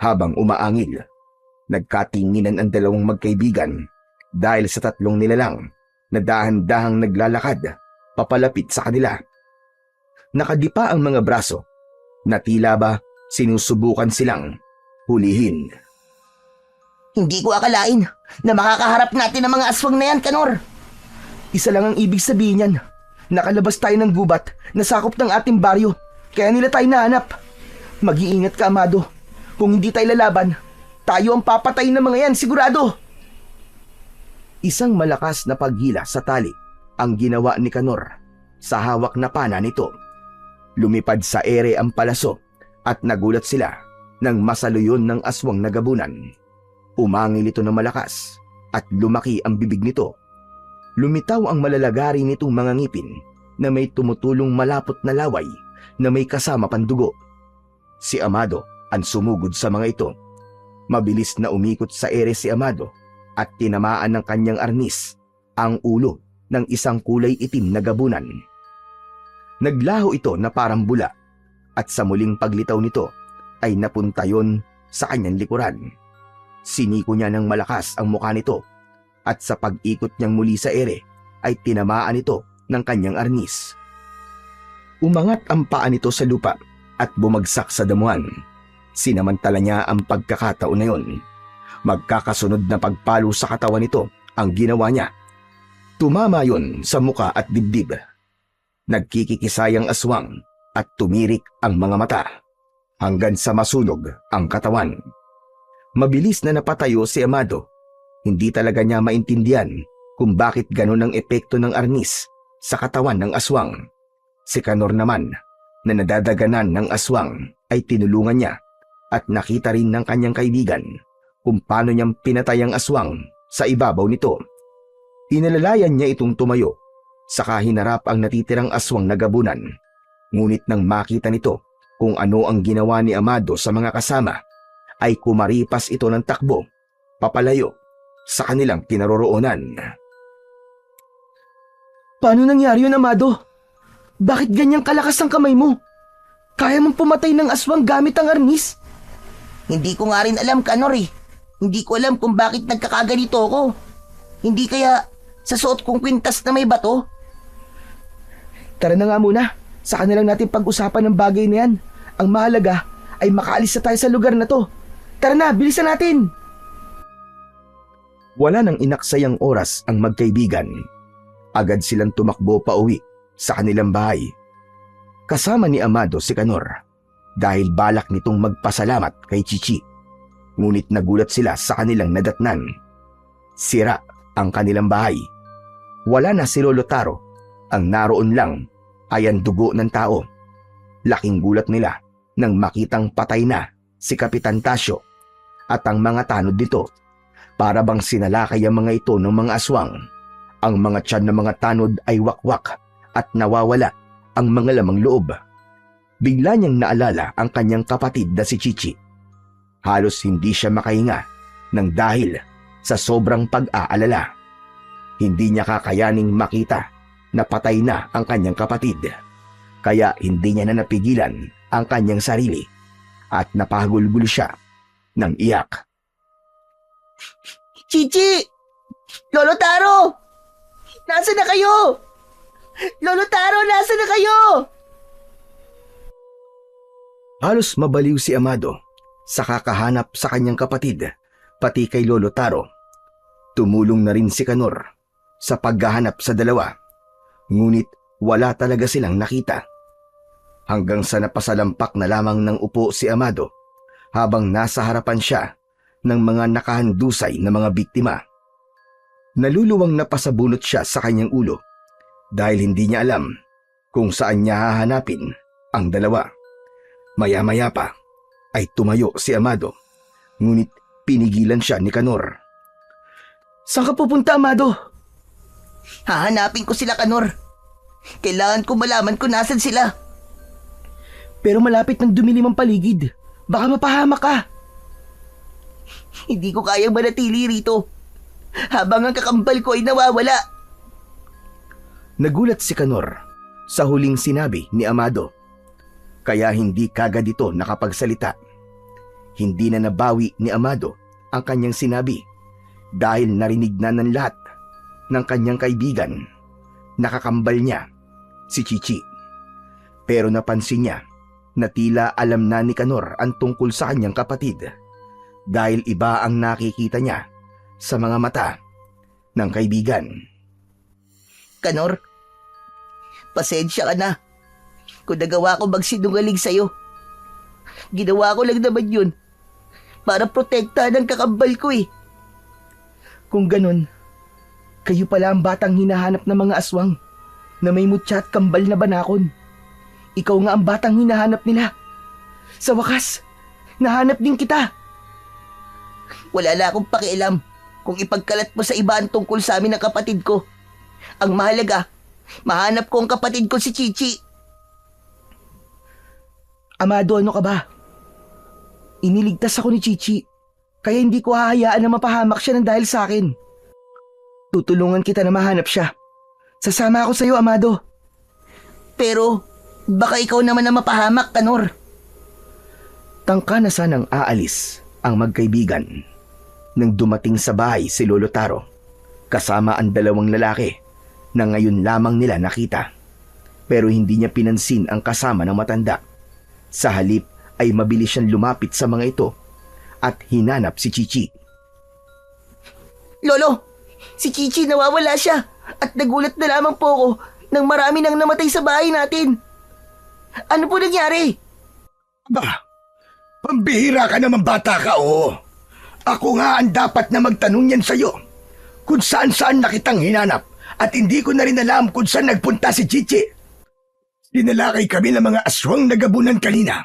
habang umaangil. Nagkatinginan ang 2 magkaibigan dahil sa 3 nilalang na dahan-dahang naglalakad papalapit sa kanila. Nakadipa ang mga braso na tila ba sinusubukan silang hulihin. Hindi ko akalain na makakaharap natin ang mga aswang na yan, Kanor. Isa lang ang ibig sabihin yan. Nakalabas tayo ng gubat na sakop ng ating baryo, kaya nila tayo nahanap. Mag-iingat ka, Amado. Kung hindi tayo lalaban, tayo ang papatayin ng mga yan, sigurado. Isang malakas na paghila sa tali ang ginawa ni Kanor sa hawak na pana nito. Lumipad sa ere ang palaso at nagulat sila nang masaluyon ng aswang na gabunan. Umangil ito ng malakas at lumaki ang bibig nito. Lumitaw ang malalagari nitong mga ngipin na may tumutulong malapot na laway na may kasama pandugo. Si Amado ang sumugod sa mga ito. Mabilis na umikot sa ere si Amado at tinamaan ng kanyang arnis ang ulo ng isang kulay itim na gabunan. Naglaho ito na parang bula at sa muling paglitaw nito ay napunta yon sa kanyang likuran. Siniko niya ng malakas ang mukha nito at sa pag-ikot niyang muli sa ere ay tinamaan ito ng kanyang arnis. Umangat ang paa nito sa lupa at bumagsak sa damuhan. Sinamantala niya ang pagkakataon na yon. Magkakasunod na pagpalo sa katawan nito ang ginawa niya. Tumama yon sa muka at dibdib. Nagkikikisay ang aswang at tumirik ang mga mata hanggang sa masunog ang katawan. Mabilis na napatayo si Amado. Hindi talaga niya maintindihan kung bakit ganun ang epekto ng arnis sa katawan ng aswang. Si Kanor naman na nadadaganan ng aswang ay tinulungan niya at nakita rin ng kanyang kaibigan kung paano niyang pinatay ang aswang sa ibabaw nito. Inalalayan niya itong tumayo, saka hinarap ang natitirang aswang na gabunan. Ngunit nang makita nito kung ano ang ginawa ni Amado sa mga kasama, ay kumaripas ito ng takbo, papalayo sa kanilang kinaroroonan. Paano nangyari yun, Amado? Bakit ganyang kalakas ang kamay mo? Kaya mong pumatay ng aswang gamit ang arnis? Hindi ko nga rin alam, Kanor eh. Hindi ko alam kung bakit nagkakaganito ako. Hindi kaya sa suot kong kwintas na may bato? Tara na nga muna. Saka na lang natin pag-usapan ng bagay na yan. Ang mahalaga ay makaalis na tayo sa lugar na to. Tara na, bilisan natin! Wala nang inaksayang oras ang magkaibigan. Agad silang tumakbo pa uwi sa kanilang bahay. Kasama ni Amado si Kanor dahil balak nitong magpasalamat kay Chichi. Ngunit nagulat sila sa kanilang nadatnan. Sira ang kanilang bahay. Wala na si Lolo Taro. Ang naroon lang ay ang dugo ng tao. Laking gulat nila nang makitang patay na si Kapitan Tasyo at ang mga tanod nito. Para bang sinalakay ang mga ito ng mga aswang. Ang mga tiyan ng mga tanod ay wakwak at nawawala ang mga lamang loob. Bigla niyang naalala ang kanyang kapatid na si Chichi. Halos hindi siya makahinga nang dahil sa sobrang pag-aalala. Hindi niya kakayaning makita na patay na ang kanyang kapatid. Kaya hindi niya na napigilan ang kanyang sarili at napahagulgulo siya ng iyak. Chichi! Lolo Taro! Nasaan na kayo? Lolo Taro, nasaan na kayo? Halos mabaliw si Amado sa kakahanap sa kanyang kapatid, pati kay Lolo Taro. Tumulong na rin si Kanor sa paghahanap sa dalawa, ngunit wala talaga silang nakita. Hanggang sa napasalampak na lamang ng upo si Amado habang nasa harapan siya ng mga nakahandusay na mga biktima. Naluluwang napasabunot siya sa kanyang ulo dahil hindi niya alam kung saan niya hahanapin ang dalawa. Maya-maya pa ay tumayo si Amado, ngunit pinigilan siya ni Kanor. Saan ka pupunta, Amado? Hahanapin ko sila, Kanor. Kailangan ko malaman kung nasan sila. Pero malapit ng dumilim ang paligid. Baka mapahamak ka. Hindi ko kayang manatili rito habang ang kakambal ko ay nawawala. Nagulat si Kanor sa huling sinabi ni Amado. Kaya hindi kagad ito nakapagsalita. Hindi na nabawi ni Amado ang kanyang sinabi dahil narinig na ng lahat ng kanyang kaibigan. Nakakambal niya si Chichi. Pero napansin niya na tila alam na ni Kanor ang tungkol sa kanyang kapatid dahil iba ang nakikita niya sa mga mata ng kaibigan. Kanor, pasensya ka na kung nagawa ko magsinungaling sa'yo. Ginawa ko lang naman yun para protektahan ang kakambal ko eh. Kung ganun, kayo pala ang batang hinahanap ng mga aswang na may mutya at kambal na banakon. Ikaw nga ang batang hinahanap nila. Sa wakas, nahanap din kita. Wala na akong pakialam kung ipagkalat mo sa iba ang tungkol sa amin ng kapatid ko. Ang mahalaga, mahanap ko ang kapatid ko si Chichi. Amado, ano ka ba? Iniligtas ako ni Chichi, kaya hindi ko hahayaan na mapahamak siya ng dahil sa akin. Tutulungan kita na mahanap siya. Sasama ako sa iyo, Amado. Pero, baka ikaw naman na mapahamak, Kanor. Tangka na sanang aalis ang magkaibigan nang dumating sa bahay si Lolo Taro kasama ang dalawang lalaki na ngayon lamang nila nakita. Pero hindi niya pinansin ang kasama ng matanda. Sa halip ay mabilis siyang lumapit sa mga ito at hinanap si Chichi. Lolo, si Chichi nawawala siya at nagulat na lamang po ako nang marami nang namatay sa bahay natin. Ano po nangyari? Ba, pambihira ka naman bata ka, oo. Ako nga ang dapat na magtanong yan sa'yo. Kung saan-saan na kitang hinanap at hindi ko na rin alam kung saan nagpunta si Chichi. Dinalakay kami ng mga aswang nagabunan kanina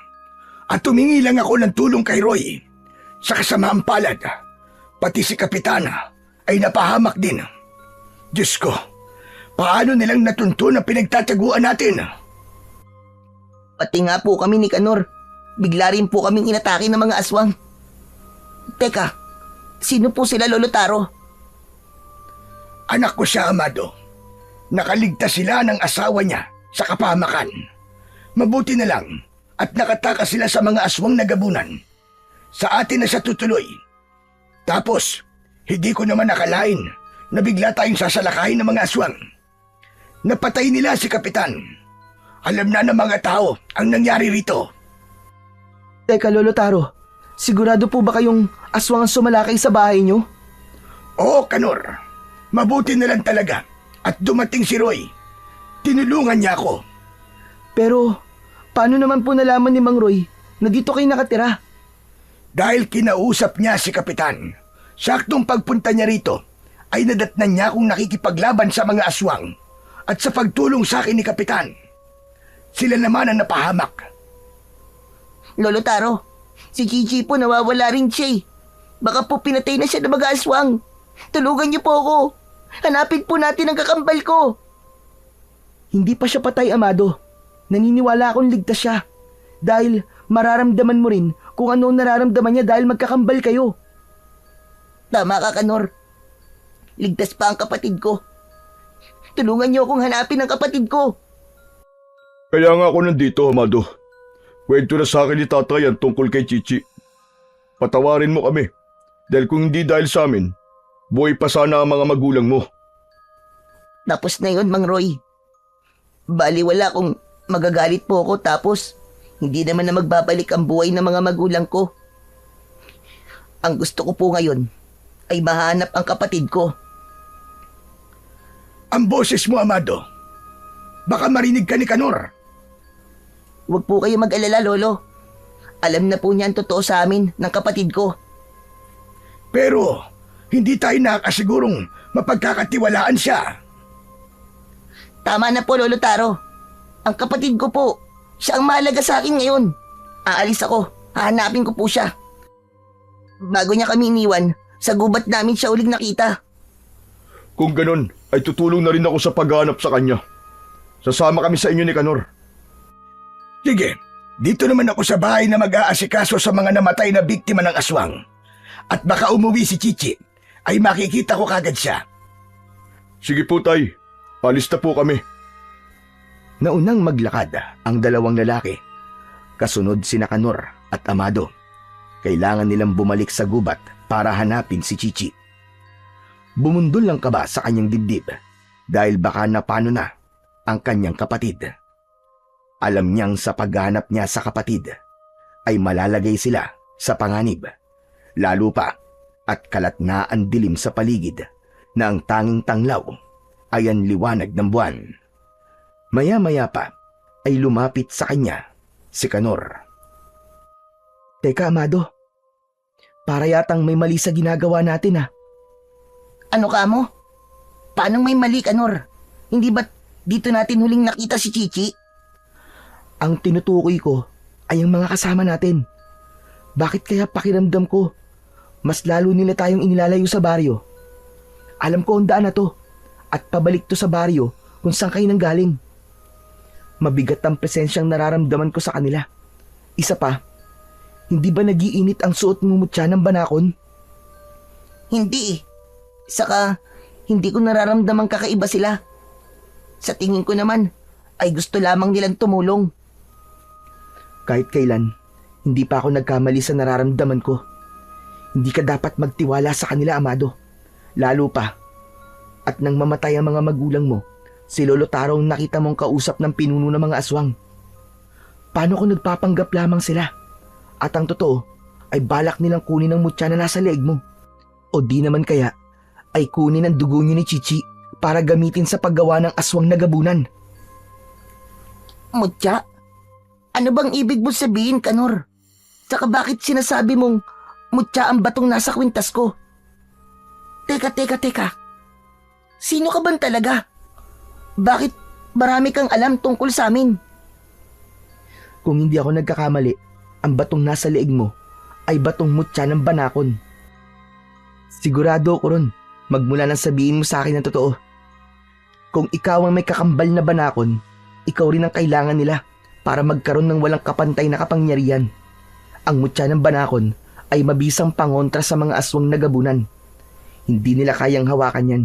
at tumingi lang ako ng tulong kay Roy. Sa kasamaang palad, pati si Kapitana ay napahamak din. Diyos ko, paano nilang natuntun ang pinagtataguan natin? Pati nga po kami ni Kanor. Bigla rin po kaming inatake ng mga aswang. Teka, sino po sila, Lolo Taro? Anak ko siya, Amado. Nakaligtas sila ng asawa niya sa kapahamakan. Mabuti na lang at nakatakas sila sa mga aswang na gabunan. Sa atin na siya tutuloy. Tapos, hindi ko naman nakalain na bigla tayong sasalakayin ng mga aswang. Napatay nila si Kapitan. Alam na ng mga tao ang nangyari rito. Teka, Lolo Taro, sigurado po ba kayong aswang ang sumalakay sa bahay niyo? Oo, Kanor. Mabuti na lang talaga. At dumating si Roy. Tinulungan niya ako. Pero, paano naman po nalaman ni Mang Roy na dito kayo nakatira? Dahil kinausap niya si Kapitan. Saktong pagpunta niya rito, ay nadatnan niya kung nakikipaglaban sa mga aswang at sa pagtulong sa akin ni Kapitan. Sila naman ang napahamak. Lolo Taro, si Chichi po nawawala rin siya eh. Baka po pinatay na siya ng mga aswang. Tulungan niyo po ako. Hanapin po natin ang kakambal ko. Hindi pa siya patay, Amado. Naniniwala akong ligtas siya. Dahil mararamdaman mo rin kung ano ang nararamdaman niya dahil magkakambal kayo. Tama ka, Kanor. Ligtas pa ang kapatid ko. Tulungan niyo akong hanapin ang kapatid ko. Kaya nga ako nandito, Amado. Kwento na sa akin ni tatay ang tungkol kay Chichi. Patawarin mo kami. Dahil kung hindi dahil sa amin, buhay pa sana ang mga magulang mo. Tapos na yun, Mang Roy. Baliwala kung magagalit po ako tapos hindi naman na magbabalik ang buhay ng mga magulang ko. Ang gusto ko po ngayon ay mahanap ang kapatid ko. Ang boses mo, Amado. Baka marinig ka ni Kanor. Huwag po kayo mag-alala, Lolo. Alam na po niya ang totoo sa amin ng kapatid ko. Pero, hindi tayo nakakasigurong mapagkakatiwalaan siya. Tama na po, Lolo Taro. Ang kapatid ko po, siya ang mahalaga sa akin ngayon. Aalis ako, hahanapin ko po siya. Bago niya kami iniwan, sa gubat namin siya uling nakita. Kung ganun, ay tutulong na rin ako sa paghanap sa kanya. Sasama kami sa inyo ni Kanor. Sige, dito naman ako sa bahay na mag-aasikaso sa mga namatay na biktima ng aswang. At baka umuwi si Chichi, ay makikita ko kagad siya. Sige po, tay. Alis na po kami. Naunang maglakad ang dalawang lalaki. Kasunod sina Kanor at Amado. Kailangan nilang bumalik sa gubat para hanapin si Chichi. Bumundol lang kaba sa kanyang dibdib dahil baka napano na ang kanyang kapatid. Alam niyang sa paghahanap niya sa kapatid ay malalagay sila sa panganib. Lalo pa at kalat na ang dilim sa paligid na ang tanging tanglaw ay ang liwanag ng buwan. Maya-maya pa ay lumapit sa kanya si Kanor. Teka, Amado. Para yatang may mali sa ginagawa natin ah. Ano ka mo? Paanong may mali, Kanor? Hindi ba't dito natin huling nakita si Chichi? Ang tinutukoy ko ay ang mga kasama natin. Bakit kaya pakiramdam ko mas lalo nila tayong inilalayo sa baryo? Alam ko ang daan na to at pabalik to sa baryo kung saan kayo nanggaling. Mabigat ang presensyang nararamdaman ko sa kanila. Isa pa, hindi ba nagiinit ang suot mo mutya ng banakon? Hindi eh. Saka, hindi ko nararamdamang kakaiba sila. Sa tingin ko naman, ay gusto lamang nilang tumulong. Kahit kailan, hindi pa ako nagkamali sa nararamdaman ko. Hindi ka dapat magtiwala sa kanila, Amado. Lalo pa, at nang mamatay ang mga magulang mo, si Lolo Taro ang nakita mong kausap ng pinuno ng mga aswang. Paano kung nagpapanggap lamang sila? At ang totoo, ay balak nilang kunin ang mutya na nasa leeg mo. O di naman kaya, ay kunin ang dugo niyo ni Chichi para gamitin sa paggawa ng aswang na gabunan. Mutya? Ano bang ibig mo sabihin, Kanor? Saka bakit sinasabi mong mutya ang batong nasa kwintas ko? Teka. Sino ka ban talaga? Bakit marami kang alam tungkol sa amin? Kung hindi ako nagkakamali, ang batong nasa leeg mo ay batong mutya ng banakon. Sigurado ako ron, magmula nang sabihin mo sa akin ang totoo. Kung ikaw ang may kakambal na banakon, ikaw rin ang kailangan nila para magkaroon ng walang kapantay na kapangyarihan. Ang mutya ng Banakon ay mabisang pangontra sa mga aswang na gabunan. Hindi nila kayang hawakan yan.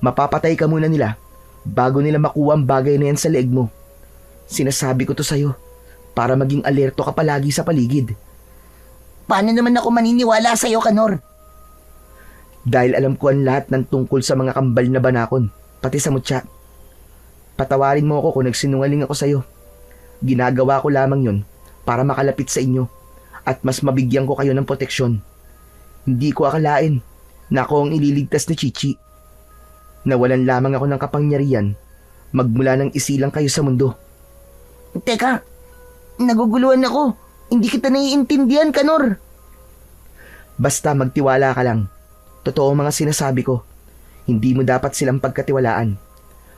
Mapapatay ka muna nila bago nila makuha ang bagay na yan sa leeg mo. Sinasabi ko to sa'yo para maging alerto ka palagi sa paligid. Paano naman ako maniniwala sa'yo, Kanor? Dahil alam ko ang lahat ng tungkol sa mga kambal na Banakon, pati sa mutya. Patawarin mo ako kung nagsinungaling ako sa'yo. Ginagawa ko lamang yon para makalapit sa inyo at mas mabigyan ko kayo ng proteksyon. Hindi ko akalain na ako ang ililigtas ni Chichi. Nawalan lamang ako ng kapangyarihan magmula nang isilang kayo sa mundo. Teka, naguguluhan ako. Hindi kita naiintindihan, Kanor. Basta magtiwala ka lang. Totoo ang mga sinasabi ko. Hindi mo dapat silang pagkatiwalaan.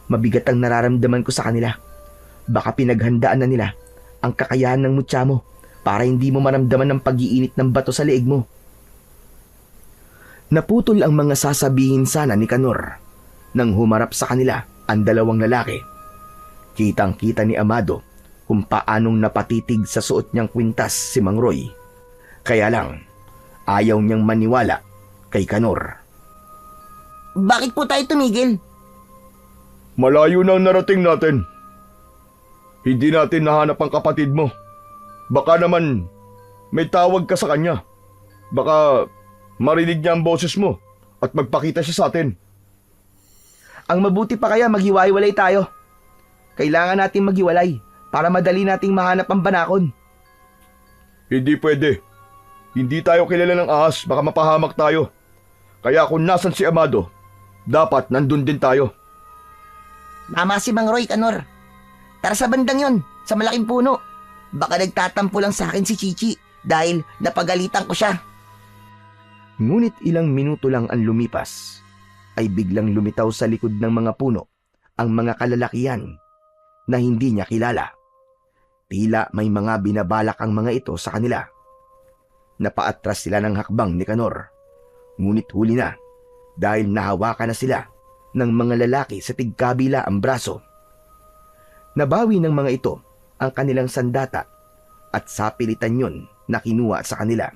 Mabigat ang nararamdaman ko sa kanila. Baka pinaghandaan na nila ang kakayahan ng mutya mo para hindi mo maramdaman ng pag-iinit ng bato sa leeg mo. Naputol ang mga sasabihin sana ni Kanor nang humarap sa kanila ang dalawang lalaki. Kitang-kita ni Amado kung paanong napatitig sa suot niyang kwintas si Mang Roy. Kaya lang, ayaw niyang maniwala kay Kanor. Bakit po tayo tumigil? Malayo na ang narating natin. Hindi natin nahanap ang kapatid mo. Baka naman may tawag ka sa kanya. Baka marinig niya ang boses mo at magpakita siya sa atin. Ang mabuti pa kaya maghiwa-hiwalay tayo. Kailangan nating maghiwalay para madali nating mahanap ang Banakon. Hindi pwede. Hindi tayo kilala ng ahas, baka mapahamak tayo. Kaya kung nasan si Amado, dapat nandun din tayo. Mama si Mang Roy, Kanor. Tara sa bandang yon, sa malaking puno. Baka nagtatampo lang sa akin si Chichi dahil napagalitan ko siya. Ngunit ilang minuto lang ang lumipas, ay biglang lumitaw sa likod ng mga puno ang mga kalalakihan na hindi niya kilala. Tila may mga binabalak ang mga ito sa kanila. Napaatras sila ng hakbang ni Kanor. Ngunit huli na dahil nahawakan na sila ng mga lalaki sa tigkabila ang braso. Nabawi ng mga ito ang kanilang sandata at sapilitan yon na kinuha sa kanila.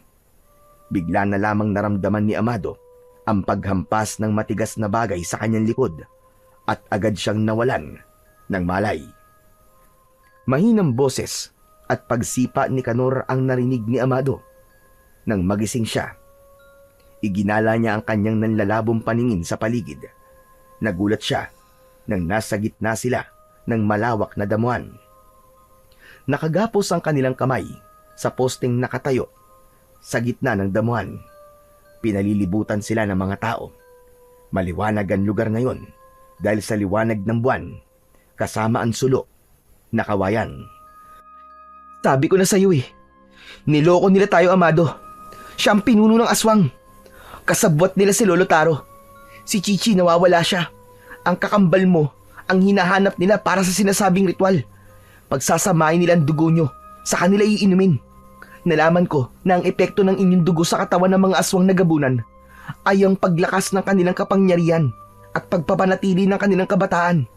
Bigla na lamang naramdaman ni Amado ang paghampas ng matigas na bagay sa kanyang likod at agad siyang nawalan ng malay. Mahinang boses at pagsipa ni Kanor ang narinig ni Amado. Nang magising siya, iginala niya ang kanyang nanlalabong paningin sa paligid. Nagulat siya nang nasa gitna sila ng malawak na damuhan. Nakagapos ang kanilang kamay sa posting nakatayo sa gitna ng damuhan. Pinalilibutan sila ng mga tao. Maliwanag ang lugar ngayon dahil sa liwanag ng buwan kasama ang sulo na kawayan. Sabi ko na sa iyo niloko nila tayo, Amado. Siya ang pinuno ng aswang. Kasabwat nila si Lolo Taro. Si Chichi nawawala siya. Ang kakambal mo ang hinahanap nila para sa sinasabing ritual. Pagsasamahin nila ang dugo nyo, sa kanila iinumin. Nalaman ko na ang epekto ng inyong dugo sa katawan ng mga aswang na gabunan ay ang paglakas ng kanilang kapangyarihan at pagpapanatili ng kanilang kabataan.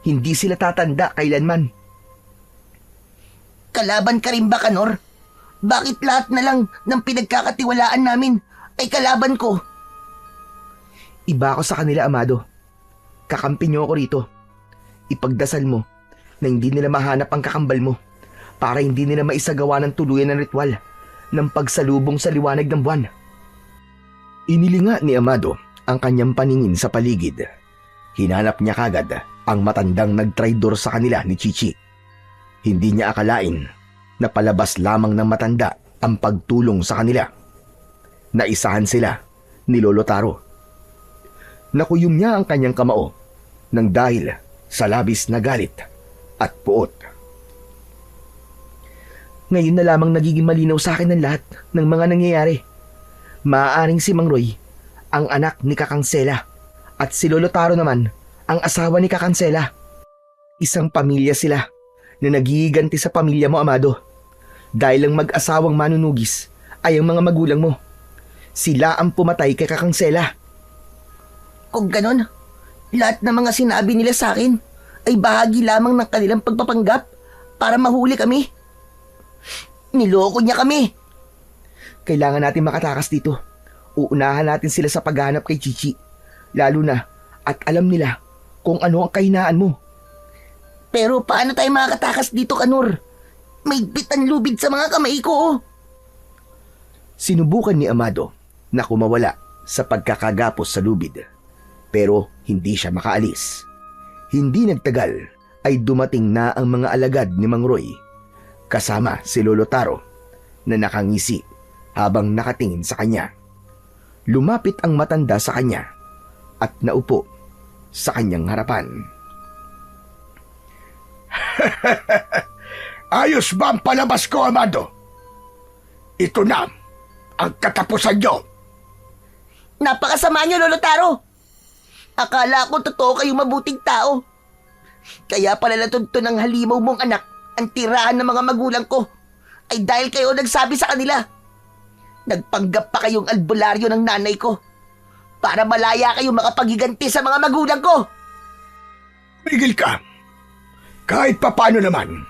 Hindi sila tatanda kailanman. Kalaban ka rin ba, Kanor? Bakit lahat na lang ng pinagkakatiwalaan namin ay kalaban ko? Iba ako sa kanila, Amado. Kakampi niyo ako rito. Ipagdasal mo na hindi nila mahanap ang kakambal mo para hindi nila maisagawa ng tuluyan ng ritual ng pagsalubong sa liwanag ng buwan. Inilinga ni Amado ang kanyang paningin sa paligid. Hinanap niya kagad ang matandang nagtraidor sa kanila ni Chichi. Hindi niya akalain na palabas lamang ng matanda ang pagtulong sa kanila. Naisahan sila ni Lolo Taro. Nakuyom niya ang kanyang kamao nang dahil sa labis na galit at puot. Ngayon na lamang nagiging malinaw sa akin ang lahat ng mga nangyayari. Maaaring si Mang Roy ang anak ni Kakang Sela at si Lolo Taro naman ang asawa ni Kakang Sela. Isang pamilya sila na nagigiganti sa pamilya mo, Amado. Dahil ang mag-asawang manunugis ay ang mga magulang mo. Sila ang pumatay kay Kakang Sela. Kung ganon, lahat ng mga sinabi nila sa akin ay bahagi lamang ng kanilang pagpapanggap para mahuli kami. Niloko niya kami. Kailangan natin makatakas dito. Uunahan natin sila sa paghahanap kay Chichi. Lalo na at alam nila kung ano ang kahinaan mo. Pero paano tayo makakatakas dito, Kanor? May bitan lubid sa mga kamay ko, oh. Sinubukan ni Amado na kumawala sa pagkakagapos sa lubid. Pero hindi siya makaalis. Hindi nagtagal ay dumating na ang mga alagad ni Mang Roy kasama si Lolo Taro na nakangisi habang nakatingin sa kanya. Lumapit ang matanda sa kanya at naupo sa kanyang harapan. Ayos ba ang palabas ko, Amado? Ito na ang katapusan nyo. Napakasama niyo, Lolo Taro. Akala ko totoo kayong mabuting tao. Kaya pala natuntun ng halimaw mong anak ang tirahan ng mga magulang ko ay dahil kayo nagsabi sa kanila. Nagpanggap pa kayong albularyo ng nanay ko para malaya kayong makapaghiganti sa mga magulang ko. Tumigil ka. Kahit papano naman,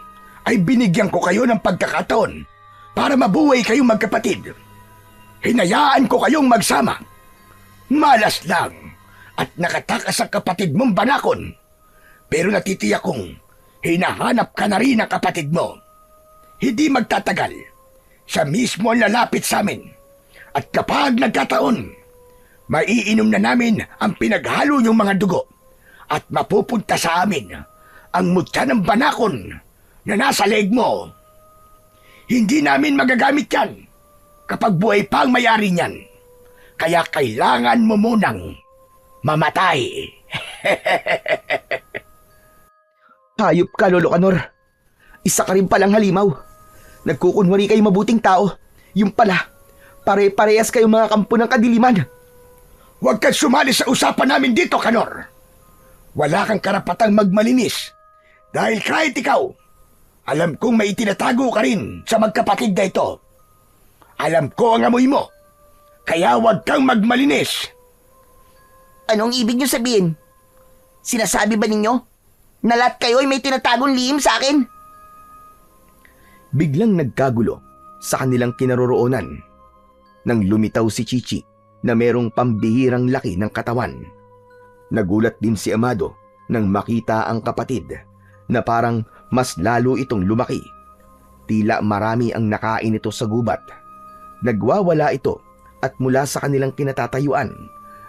ay binigyan ko kayo ng pagkakataon para mabuhay kayong magkapatid. Hinayaan ko kayong magsama. Malas lang at nakatakas ang kapatid mong Banakon. Pero natitiyak kong hinahanap ka na rin ang kapatid mo. Hindi magtatagal. Siya mismo ang lalapit sa amin. At kapag nagkataon, maiinom na namin ang pinaghalo niyong mga dugo. At mapupunta sa amin ang mutya ng Banakon na nasa leeg mo. Hindi namin magagamit yan kapag buhay pa ang may-ari niyan. Kaya kailangan mo munang mamatay. Hayop ka, Lolo Kanor. Isa ka rin palang halimaw. Nagkukunwari kayo mabuting tao. Yung pala, pare-parehas kayong mga kampo ng kadiliman. Huwag kang sumali sa usapan namin dito, Kanor. Wala kang karapatang magmalinis. Dahil kahit ikaw, alam kong may itinatago ka rin sa magkapatid na ito. Alam ko ang amoy mo. Kaya huwag kang magmalinis. Anong ibig niyo sabihin? Sinasabi ba ninyo na lahat kayo ay may tinatagong lihim sa akin? Biglang nagkagulo sa kanilang kinaroroonan nang lumitaw si Chichi na merong pambihirang laki ng katawan. Nagulat din si Amado nang makita ang kapatid na parang mas lalo itong lumaki. Tila marami ang nakain ito sa gubat. Nagwawala ito at mula sa kanilang kinatatayuan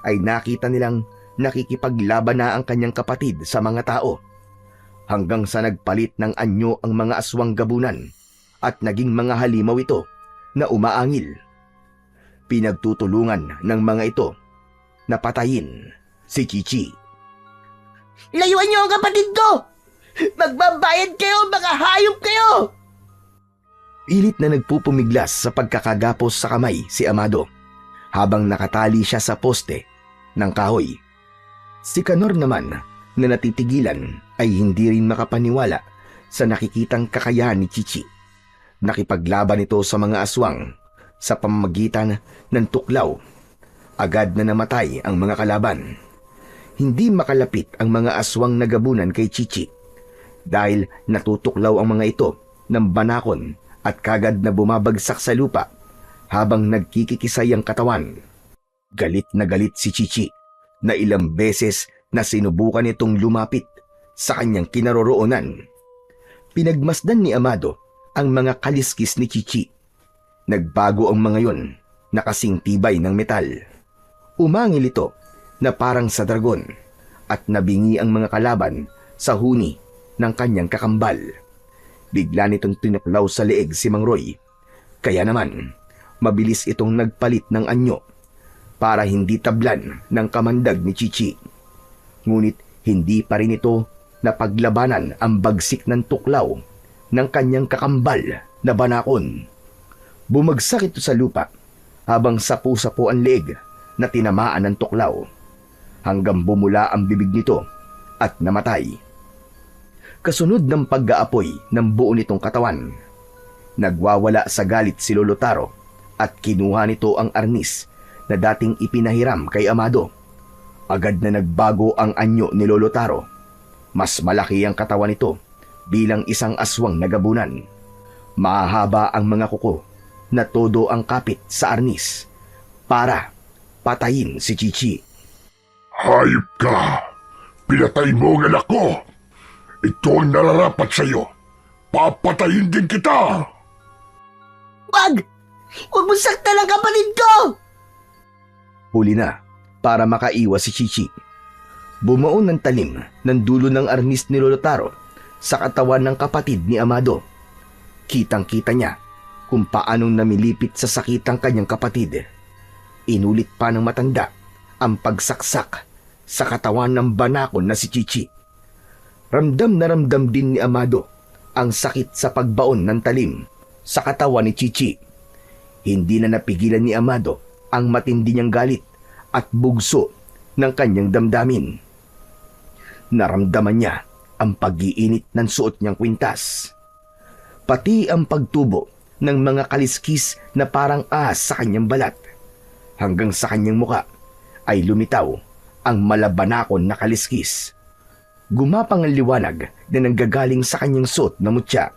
ay nakita nilang nakikipaglaban na ang kanyang kapatid sa mga tao. Hanggang sa nagpalit ng anyo ang mga aswang gabunan at naging mga halimaw ito na umaangil. Pinagtutulungan ng mga ito na patayin si Chichi. Layuan niyo ang kapatid ko! Magbabayad kayo, mga hayop kayo! Pilit na nagpupumiglas sa pagkakagapos sa kamay si Amado habang nakatali siya sa poste ng kahoy. Si Kanor naman na natitigilan ay hindi rin makapaniwala sa nakikitang kakayahan ni Chichi. Nakipaglaban ito sa mga aswang sa pamamagitan ng tuklaw. Agad na namatay ang mga kalaban. Hindi makalapit ang mga aswang na gabunan kay Chichi dahil natutuklaw ang mga ito ng Banakon at kagad na bumabagsak sa lupa habang nagkikikisay ang katawan. Galit na galit si Chichi na ilang beses na sinubukan itong lumapit sa kanyang kinaroroonan. Pinagmasdan ni Amado ang mga kaliskis ni Chichi. Nagbago ang mga yon na kasing tibay ng metal. Umangil ito na parang sa dragon at nabingi ang mga kalaban sa huni ng kanyang kakambal. Bigla nitong tinuklaw sa leeg si Mang Roy. Kaya naman, mabilis itong nagpalit ng anyo para hindi tablan ng kamandag ni Chichi. Ngunit hindi pa rin ito napaglabanan ang bagsik ng tuklaw ng kanyang kakambal na Banakon. Bumagsak ito sa lupa habang sapu-sapu ang leeg na tinamaan ng tuklaw hanggang bumula ang bibig nito at namatay. Kasunod ng pag-aapoy ng buo nitong katawan, nagwawala sa galit si Lolo Taro at kinuha nito ang arnis na dating ipinahiram kay Amado. Agad na nagbago ang anyo ni Lolo Taro. Mas malaki ang katawan nito bilang isang aswang na gabunan. Mahahaba ang mga kuko na todo ang kapit sa arnis para patayin si Chichi. Hayop ka! Pinatay mo ang anak ko! Ito ang nararapat sa'yo! Papatayin din kita! Wag! Huwag mo saktan ang kapatid ko! Huli na para makaiwas si Chichi. Bumuon ng talim ng dulo ng arnis ni Lolo Taro sa katawan ng kapatid ni Amado. Kitang-kita niya kung paanong namilipit sa sakit ang kanyang kapatid. Inulit pa ng matanda ang pagsaksak sa katawan ng banakon na si Chichi. Ramdam na ramdam din ni Amado ang sakit sa pagbaon ng talim sa katawan ni Chichi. Hindi na napigilan ni Amado ang matindi niyang galit at bugso ng kanyang damdamin. Naramdaman niya ang pag-iinit ng suot niyang kwintas, pati ang pagtubo ng mga kaliskis na parang ahas sa kanyang balat. Hanggang sa kanyang muka ay lumitaw ang malabanakon na kaliskis. Gumapang ang liwanag na nanggagaling sa kanyang suot na mutya.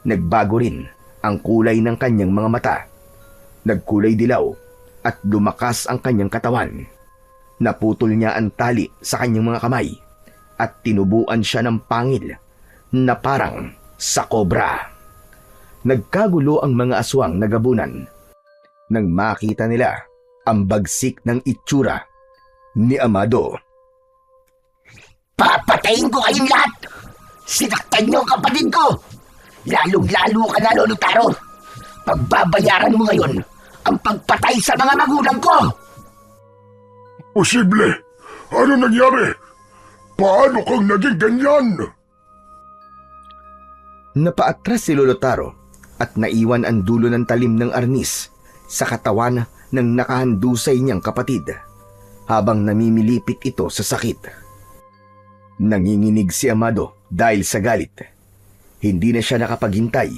Nagbago rin ang kulay ng kanyang mga mata. Nagkulay dilaw at lumakas ang kanyang katawan. Naputol niya ang tali sa kanyang mga kamay at tinubuan siya ng pangil na parang sa kobra. Nagkagulo ang mga aswang na gabunan nang makita nila ang bagsik ng itsura ni Amado. Papatayin ko kayong lahat! Sinaktan niyo ang kapatid ko! Lalong-lalo ka na, Lolo Taro! Pagbabayaran mo ngayon ang pagpatay sa mga magulang ko! Posible! Ano nangyari? Paano kang naging ganyan? Napaatras si Lolo Taro at naiwan ang dulo ng talim ng arnis sa katawan ng nakahandusay niyang kapatid habang namimilipit ito sa sakit. Nanginginig si Amado dahil sa galit. Hindi na siya nakapaghintay.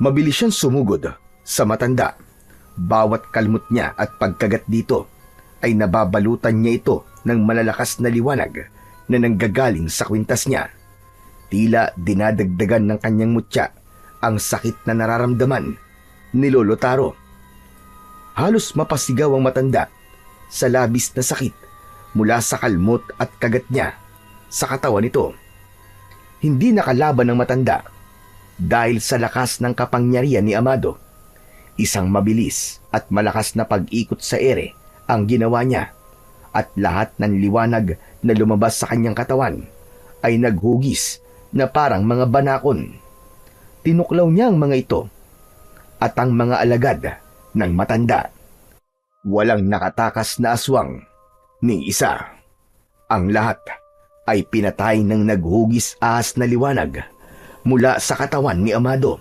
Mabilis siyang sumugod sa matanda. Bawat kalmot niya at pagkagat dito ay nababalutan niya ito ng malalakas na liwanag na nanggagaling sa kwintas niya. Tila dinadagdagan ng kanyang mutya ang sakit na nararamdaman ni Lolo Taro. Halos mapasigaw ang matanda sa labis na sakit mula sa kalmot at kagat niya sa katawan nito. Hindi nakalaban ng matanda dahil sa lakas ng kapangyarihan ni Amado. Isang mabilis at malakas na pag-ikot sa ere ang ginawa niya at lahat ng liwanag na lumabas sa kanyang katawan ay naghugis na parang mga banakon. Tinuklaw niya ang mga ito at ang mga alagad ng matanda. Walang nakatakas na aswang ni isa. Ang lahat ay pinatay ng naghugis ahas na liwanag mula sa katawan ni Amado.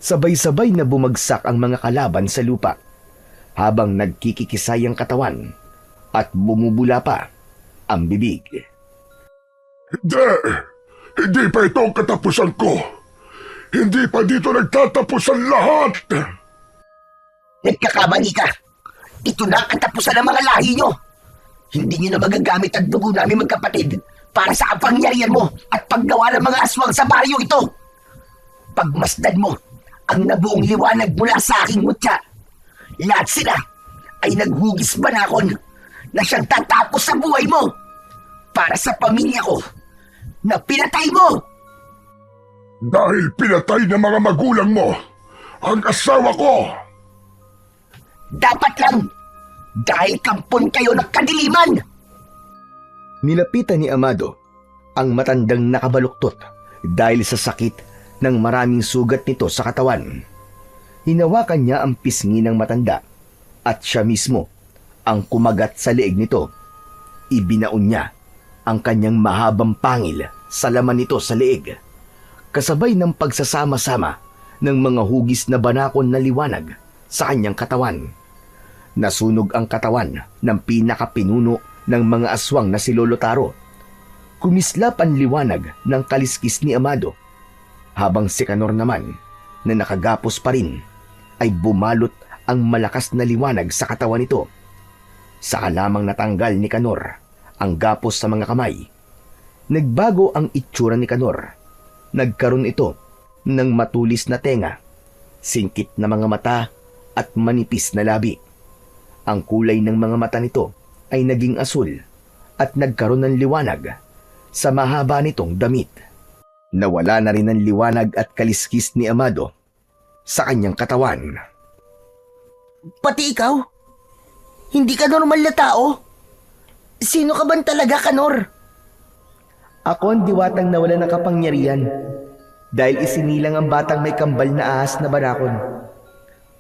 Sabay-sabay na bumagsak ang mga kalaban sa lupa habang nagkikikisay ang katawan at bumubula pa ang bibig. Hindi! Hindi pa ito ang katapusan ko! Hindi pa dito nagtatapos ang lahat! Nagkakamali ka! Ito na ang katapusan ng mga lahi nyo! Hindi nyo na magagamit ang dugo namin magkapatid para sa kapangyarihan mo at paggawa ng mga aswang sa baryo ito! Pagmasdan mo ang nabuong liwanag mula sa aking mutya. Lahat sila ay naghugis banakon na siyang tatapos sa buhay mo para sa pamilya ko na pinatay mo! Dahil pinatay ng mga magulang mo ang asawa ko! Dapat lang! Dahil kampon kayo ng kadiliman! Nilapitan ni Amado ang matandang nakabaluktot dahil sa sakit ng maraming sugat nito sa katawan. Hinawakan niya ang pisngi ng matanda at siya mismo ang kumagat sa leeg nito. Ibinaon niya ang kanyang mahabang pangil sa laman nito sa leeg, kasabay ng pagsasama-sama ng mga hugis na banakon na liwanag sa kanyang katawan. Nasunog ang katawan ng pinakapinuno ng mga aswang na si Lolo Taro. Kumislap ang liwanag ng kaliskis ni Amado, habang si Canor naman na nakagapos pa rin ay bumalot ang malakas na liwanag sa katawan nito. Saka lamang natanggal ni Canor ang gapos sa mga kamay. Nagbago ang itsura ni Canor. Nagkaroon ito ng matulis na tenga, singkit na mga mata at manipis na labi. Ang kulay ng mga mata nito ay naging asul at nagkaroon ng liwanag sa mahaba nitong damit. Nawala na rin ang liwanag at kaliskis ni Amado sa kanyang katawan. Pati ikaw? Hindi ka normal na tao? Sino ka ban talaga, Kanor? Ako ang diwatang nawala ng kapangyarihan dahil isinilang ang batang may kambal na ahas na banakon.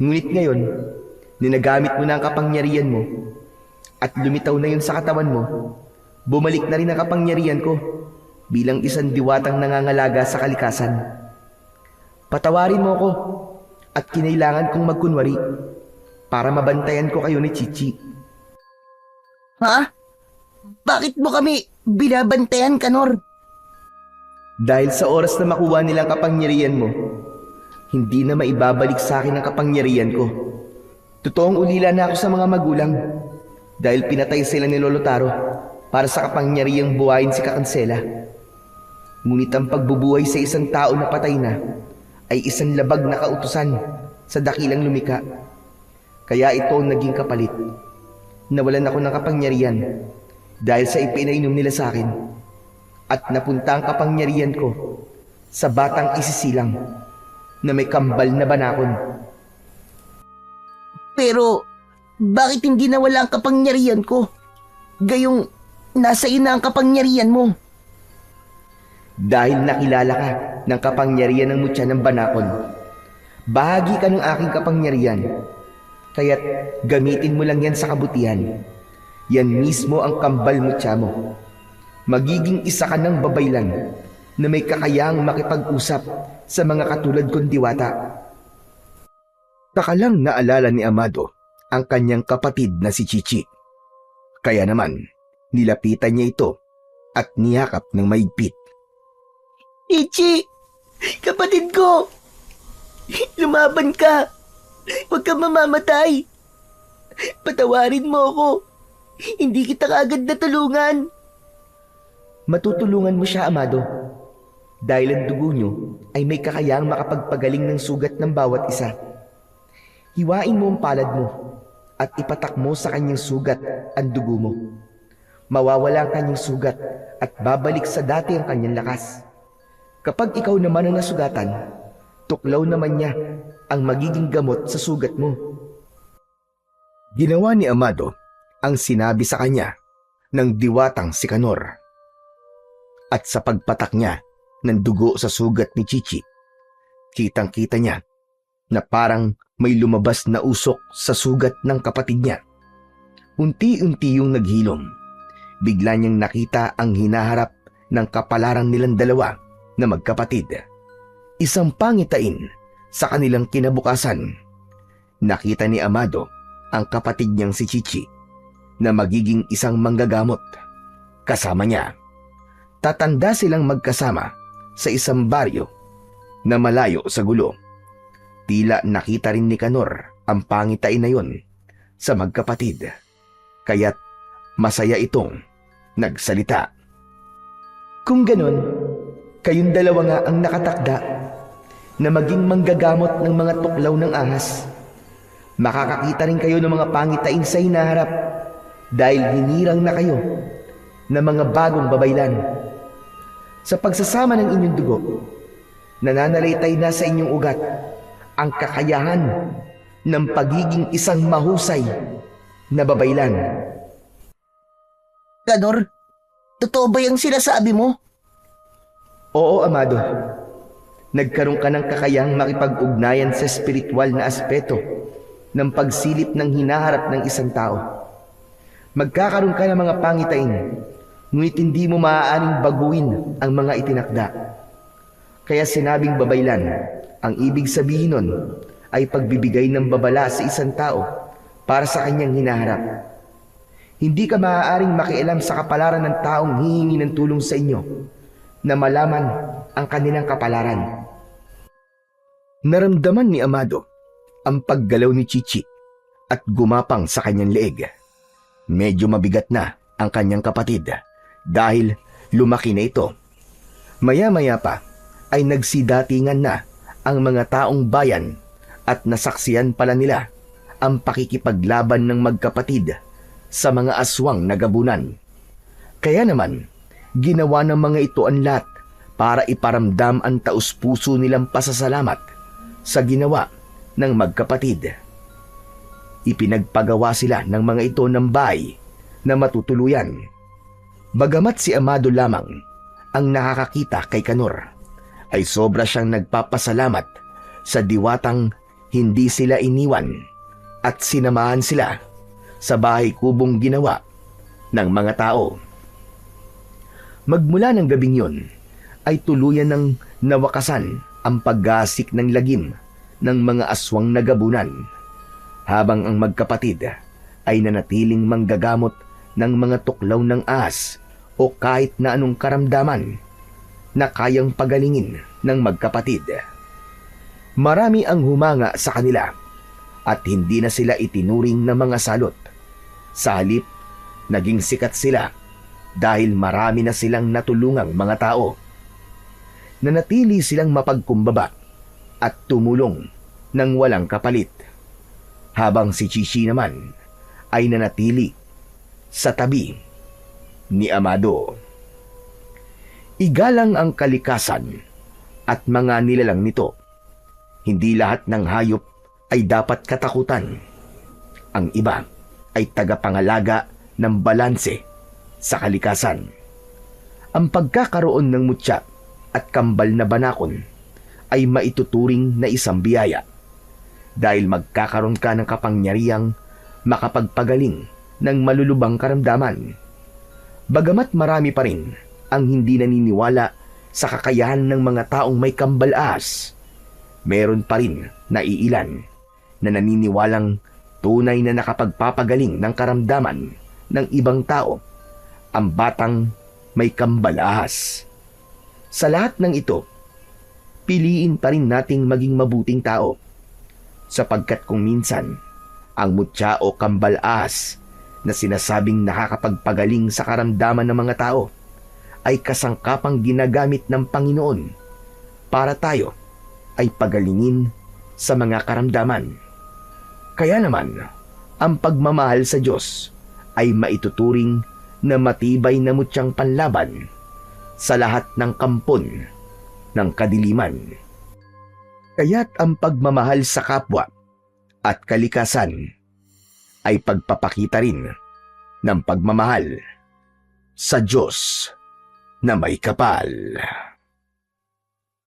Ngunit ngayon, ninagamit mo na ang kapangyarihan mo at lumitaw na yun sa katawan mo, bumalik na rin ang kapangyarihan ko bilang isang diwatang nangangalaga sa kalikasan. Patawarin mo ako at kinailangan kong magkunwari para mabantayan ko kayo ni Chichi. Ha? Bakit mo kami binabantayan, Kanor? Dahil sa oras na makuha nilang kapangyarihan mo, hindi na maibabalik sa akin ang kapangyarihan ko. Totoong ulila na ako sa mga magulang dahil pinatay sila ni Lolo Taro para sa kapangyarihang buhayin si Kakansela. Ngunit ang pagbubuhay sa isang tao na patay na ay isang labag na kautusan sa dakilang lumika. Kaya ito ang naging kapalit. Nawalan ako ng kapangyarihan dahil sa ipinainom nila sa akin at napunta ang kapangyarihan ko sa batang isisilang na may kambal na banakon. Pero, bakit hindi nawala ang kapangyarihan ko? Gayong, nasa iyo na ang kapangyarihan mo. Dahil nakilala ka ng kapangyarihan ng mutya ng banakon. Bahagi ka ng aking kapangyarihan. Kaya't gamitin mo lang yan sa kabutihan. Yan mismo ang kambal mutya mo. Magiging isa ka ng babaylan na may kakayahang makipag-usap sa mga katulad kong diwata. Takalang naalala ni Amado ang kanyang kapatid na si Chichi. Kaya naman, nilapitan niya ito at niyakap ng maigpit. Chichi! Kapatid ko! Lumaban ka! Huwag kang mamamatay! Patawarin mo ako! Hindi kita kaagad natulungan! Matutulungan mo siya, Amado. Dahil ang dugo niyo ay may kakayahang makapagpagaling ng sugat ng bawat isa. Hiwain mo ang palad mo at ipatak mo sa kanyang sugat ang dugo mo. Mawawala ang kanyang sugat at babalik sa dati ang kanyang lakas. Kapag ikaw naman ang nasugatan, tuklaw naman niya ang magiging gamot sa sugat mo. Ginawa ni Amado ang sinabi sa kanya ng diwatang si Kanor. At sa pagpatak niya ng dugo sa sugat ni Chichi, kitang-kita niya na parang may lumabas na usok sa sugat ng kapatid niya. Unti-unti yung naghilom. Bigla niyang nakita ang hinaharap ng kapalaran nilang dalawa na magkapatid. Isang pangitain sa kanilang kinabukasan. Nakita ni Amado ang kapatid niyang si Chichi na magiging isang manggagamot. Kasama niya. Tatanda silang magkasama sa isang baryo na malayo sa gulo. Tila nakita rin ni Kanor ang pangitain na yon sa magkapatid. Kaya't masaya itong nagsalita. Kung ganon, kayong dalawa nga ang nakatakda na maging manggagamot ng mga tuklaw ng ahas. Makakakita rin kayo ng mga pangitain sa hinaharap dahil hinirang na kayo ng mga bagong babaylan. Sa pagsasama ng inyong dugo, nananalaytay na sa inyong ugat ang kakayahan ng pagiging isang mahusay na babaylan. Kanor, totoo ba yung sinasabi mo? Oo, Amado. Nagkaroon ka ng kakayahang makipag-ugnayan sa espiritual na aspeto ng pagsilip ng hinaharap ng isang tao. Magkakaroon ka ng mga pangitain, ngunit hindi mo maaaring baguhin ang mga itinakda. Kaya sinabing babaylan, ang ibig sabihin nun ay pagbibigay ng babala sa isang tao para sa kanyang hinaharap. Hindi ka maaaring makialam sa kapalaran ng taong hihingi ng tulong sa inyo na malaman ang kanilang kapalaran. Naramdaman ni Amado ang paggalaw ni Chichi at gumapang sa kanyang leeg. Medyo mabigat na ang kanyang kapatid dahil lumaki na ito. Maya-maya pa ay nagsidatingan na ang mga taong bayan at nasaksiyan pala nila ang pakikipaglaban ng magkapatid sa mga aswang na gabunan. Kaya naman, ginawa ng mga ito ang lahat para iparamdam ang taus-puso nilang pasasalamat sa ginawa ng magkapatid. Ipinagpagawa sila ng mga ito ng bahay na matutuluyan. Bagamat si Amado lamang ang nakakakita kay Kanor, ay sobra siyang nagpapasalamat sa diwatang hindi sila iniwan at sinamahan sila sa bahay kubong ginawa ng mga tao. Magmula ng gabing yun, ay tuluyan ng nawakasan ang paggasik ng lagim ng mga aswang na gabunan, habang ang magkapatid ay nanatiling manggagamot ng mga tuklaw ng ahas o kahit na anong karamdaman na kayang pagalingin ng magkapatid. Marami ang humanga sa kanila at hindi na sila itinuring na mga salot. Sa halip, naging sikat sila dahil marami na silang natulungang mga tao. Nanatili silang mapagkumbaba at tumulong ng walang kapalit, habang si Chichi naman ay nanatili sa tabi ni Amado. Igalang ang kalikasan at mga nilalang nito. Hindi lahat ng hayop ay dapat katakutan. Ang iba ay tagapangalaga ng balanse sa kalikasan. Ang pagkakaroon ng mutya at kambal na banakon ay maituturing na isang biyaya, dahil magkakaroon ka ng kapangyarihang makapagpagaling ng malulubang karamdaman. Bagamat marami pa rin ang hindi naniniwala sa kakayahan ng mga taong may kambal-ahas, meron pa rin na iilan na naniniwalang tunay na nakapagpapagaling ng karamdaman ng ibang tao ang batang may kambal-ahas. Sa lahat ng ito, piliin pa rin nating maging mabuting tao, sapagkat kung minsan ang mutya o kambal-ahas na sinasabing nakakapagpagaling sa karamdaman ng mga tao ay kasangkapang ginagamit ng Panginoon para tayo ay pagalingin sa mga karamdaman. Kaya naman, ang pagmamahal sa Diyos ay maituturing na matibay na mutyang panlaban sa lahat ng kampon ng kadiliman. Kaya't ang pagmamahal sa kapwa at kalikasan ay pagpapakita rin ng pagmamahal sa Diyos na may kapal.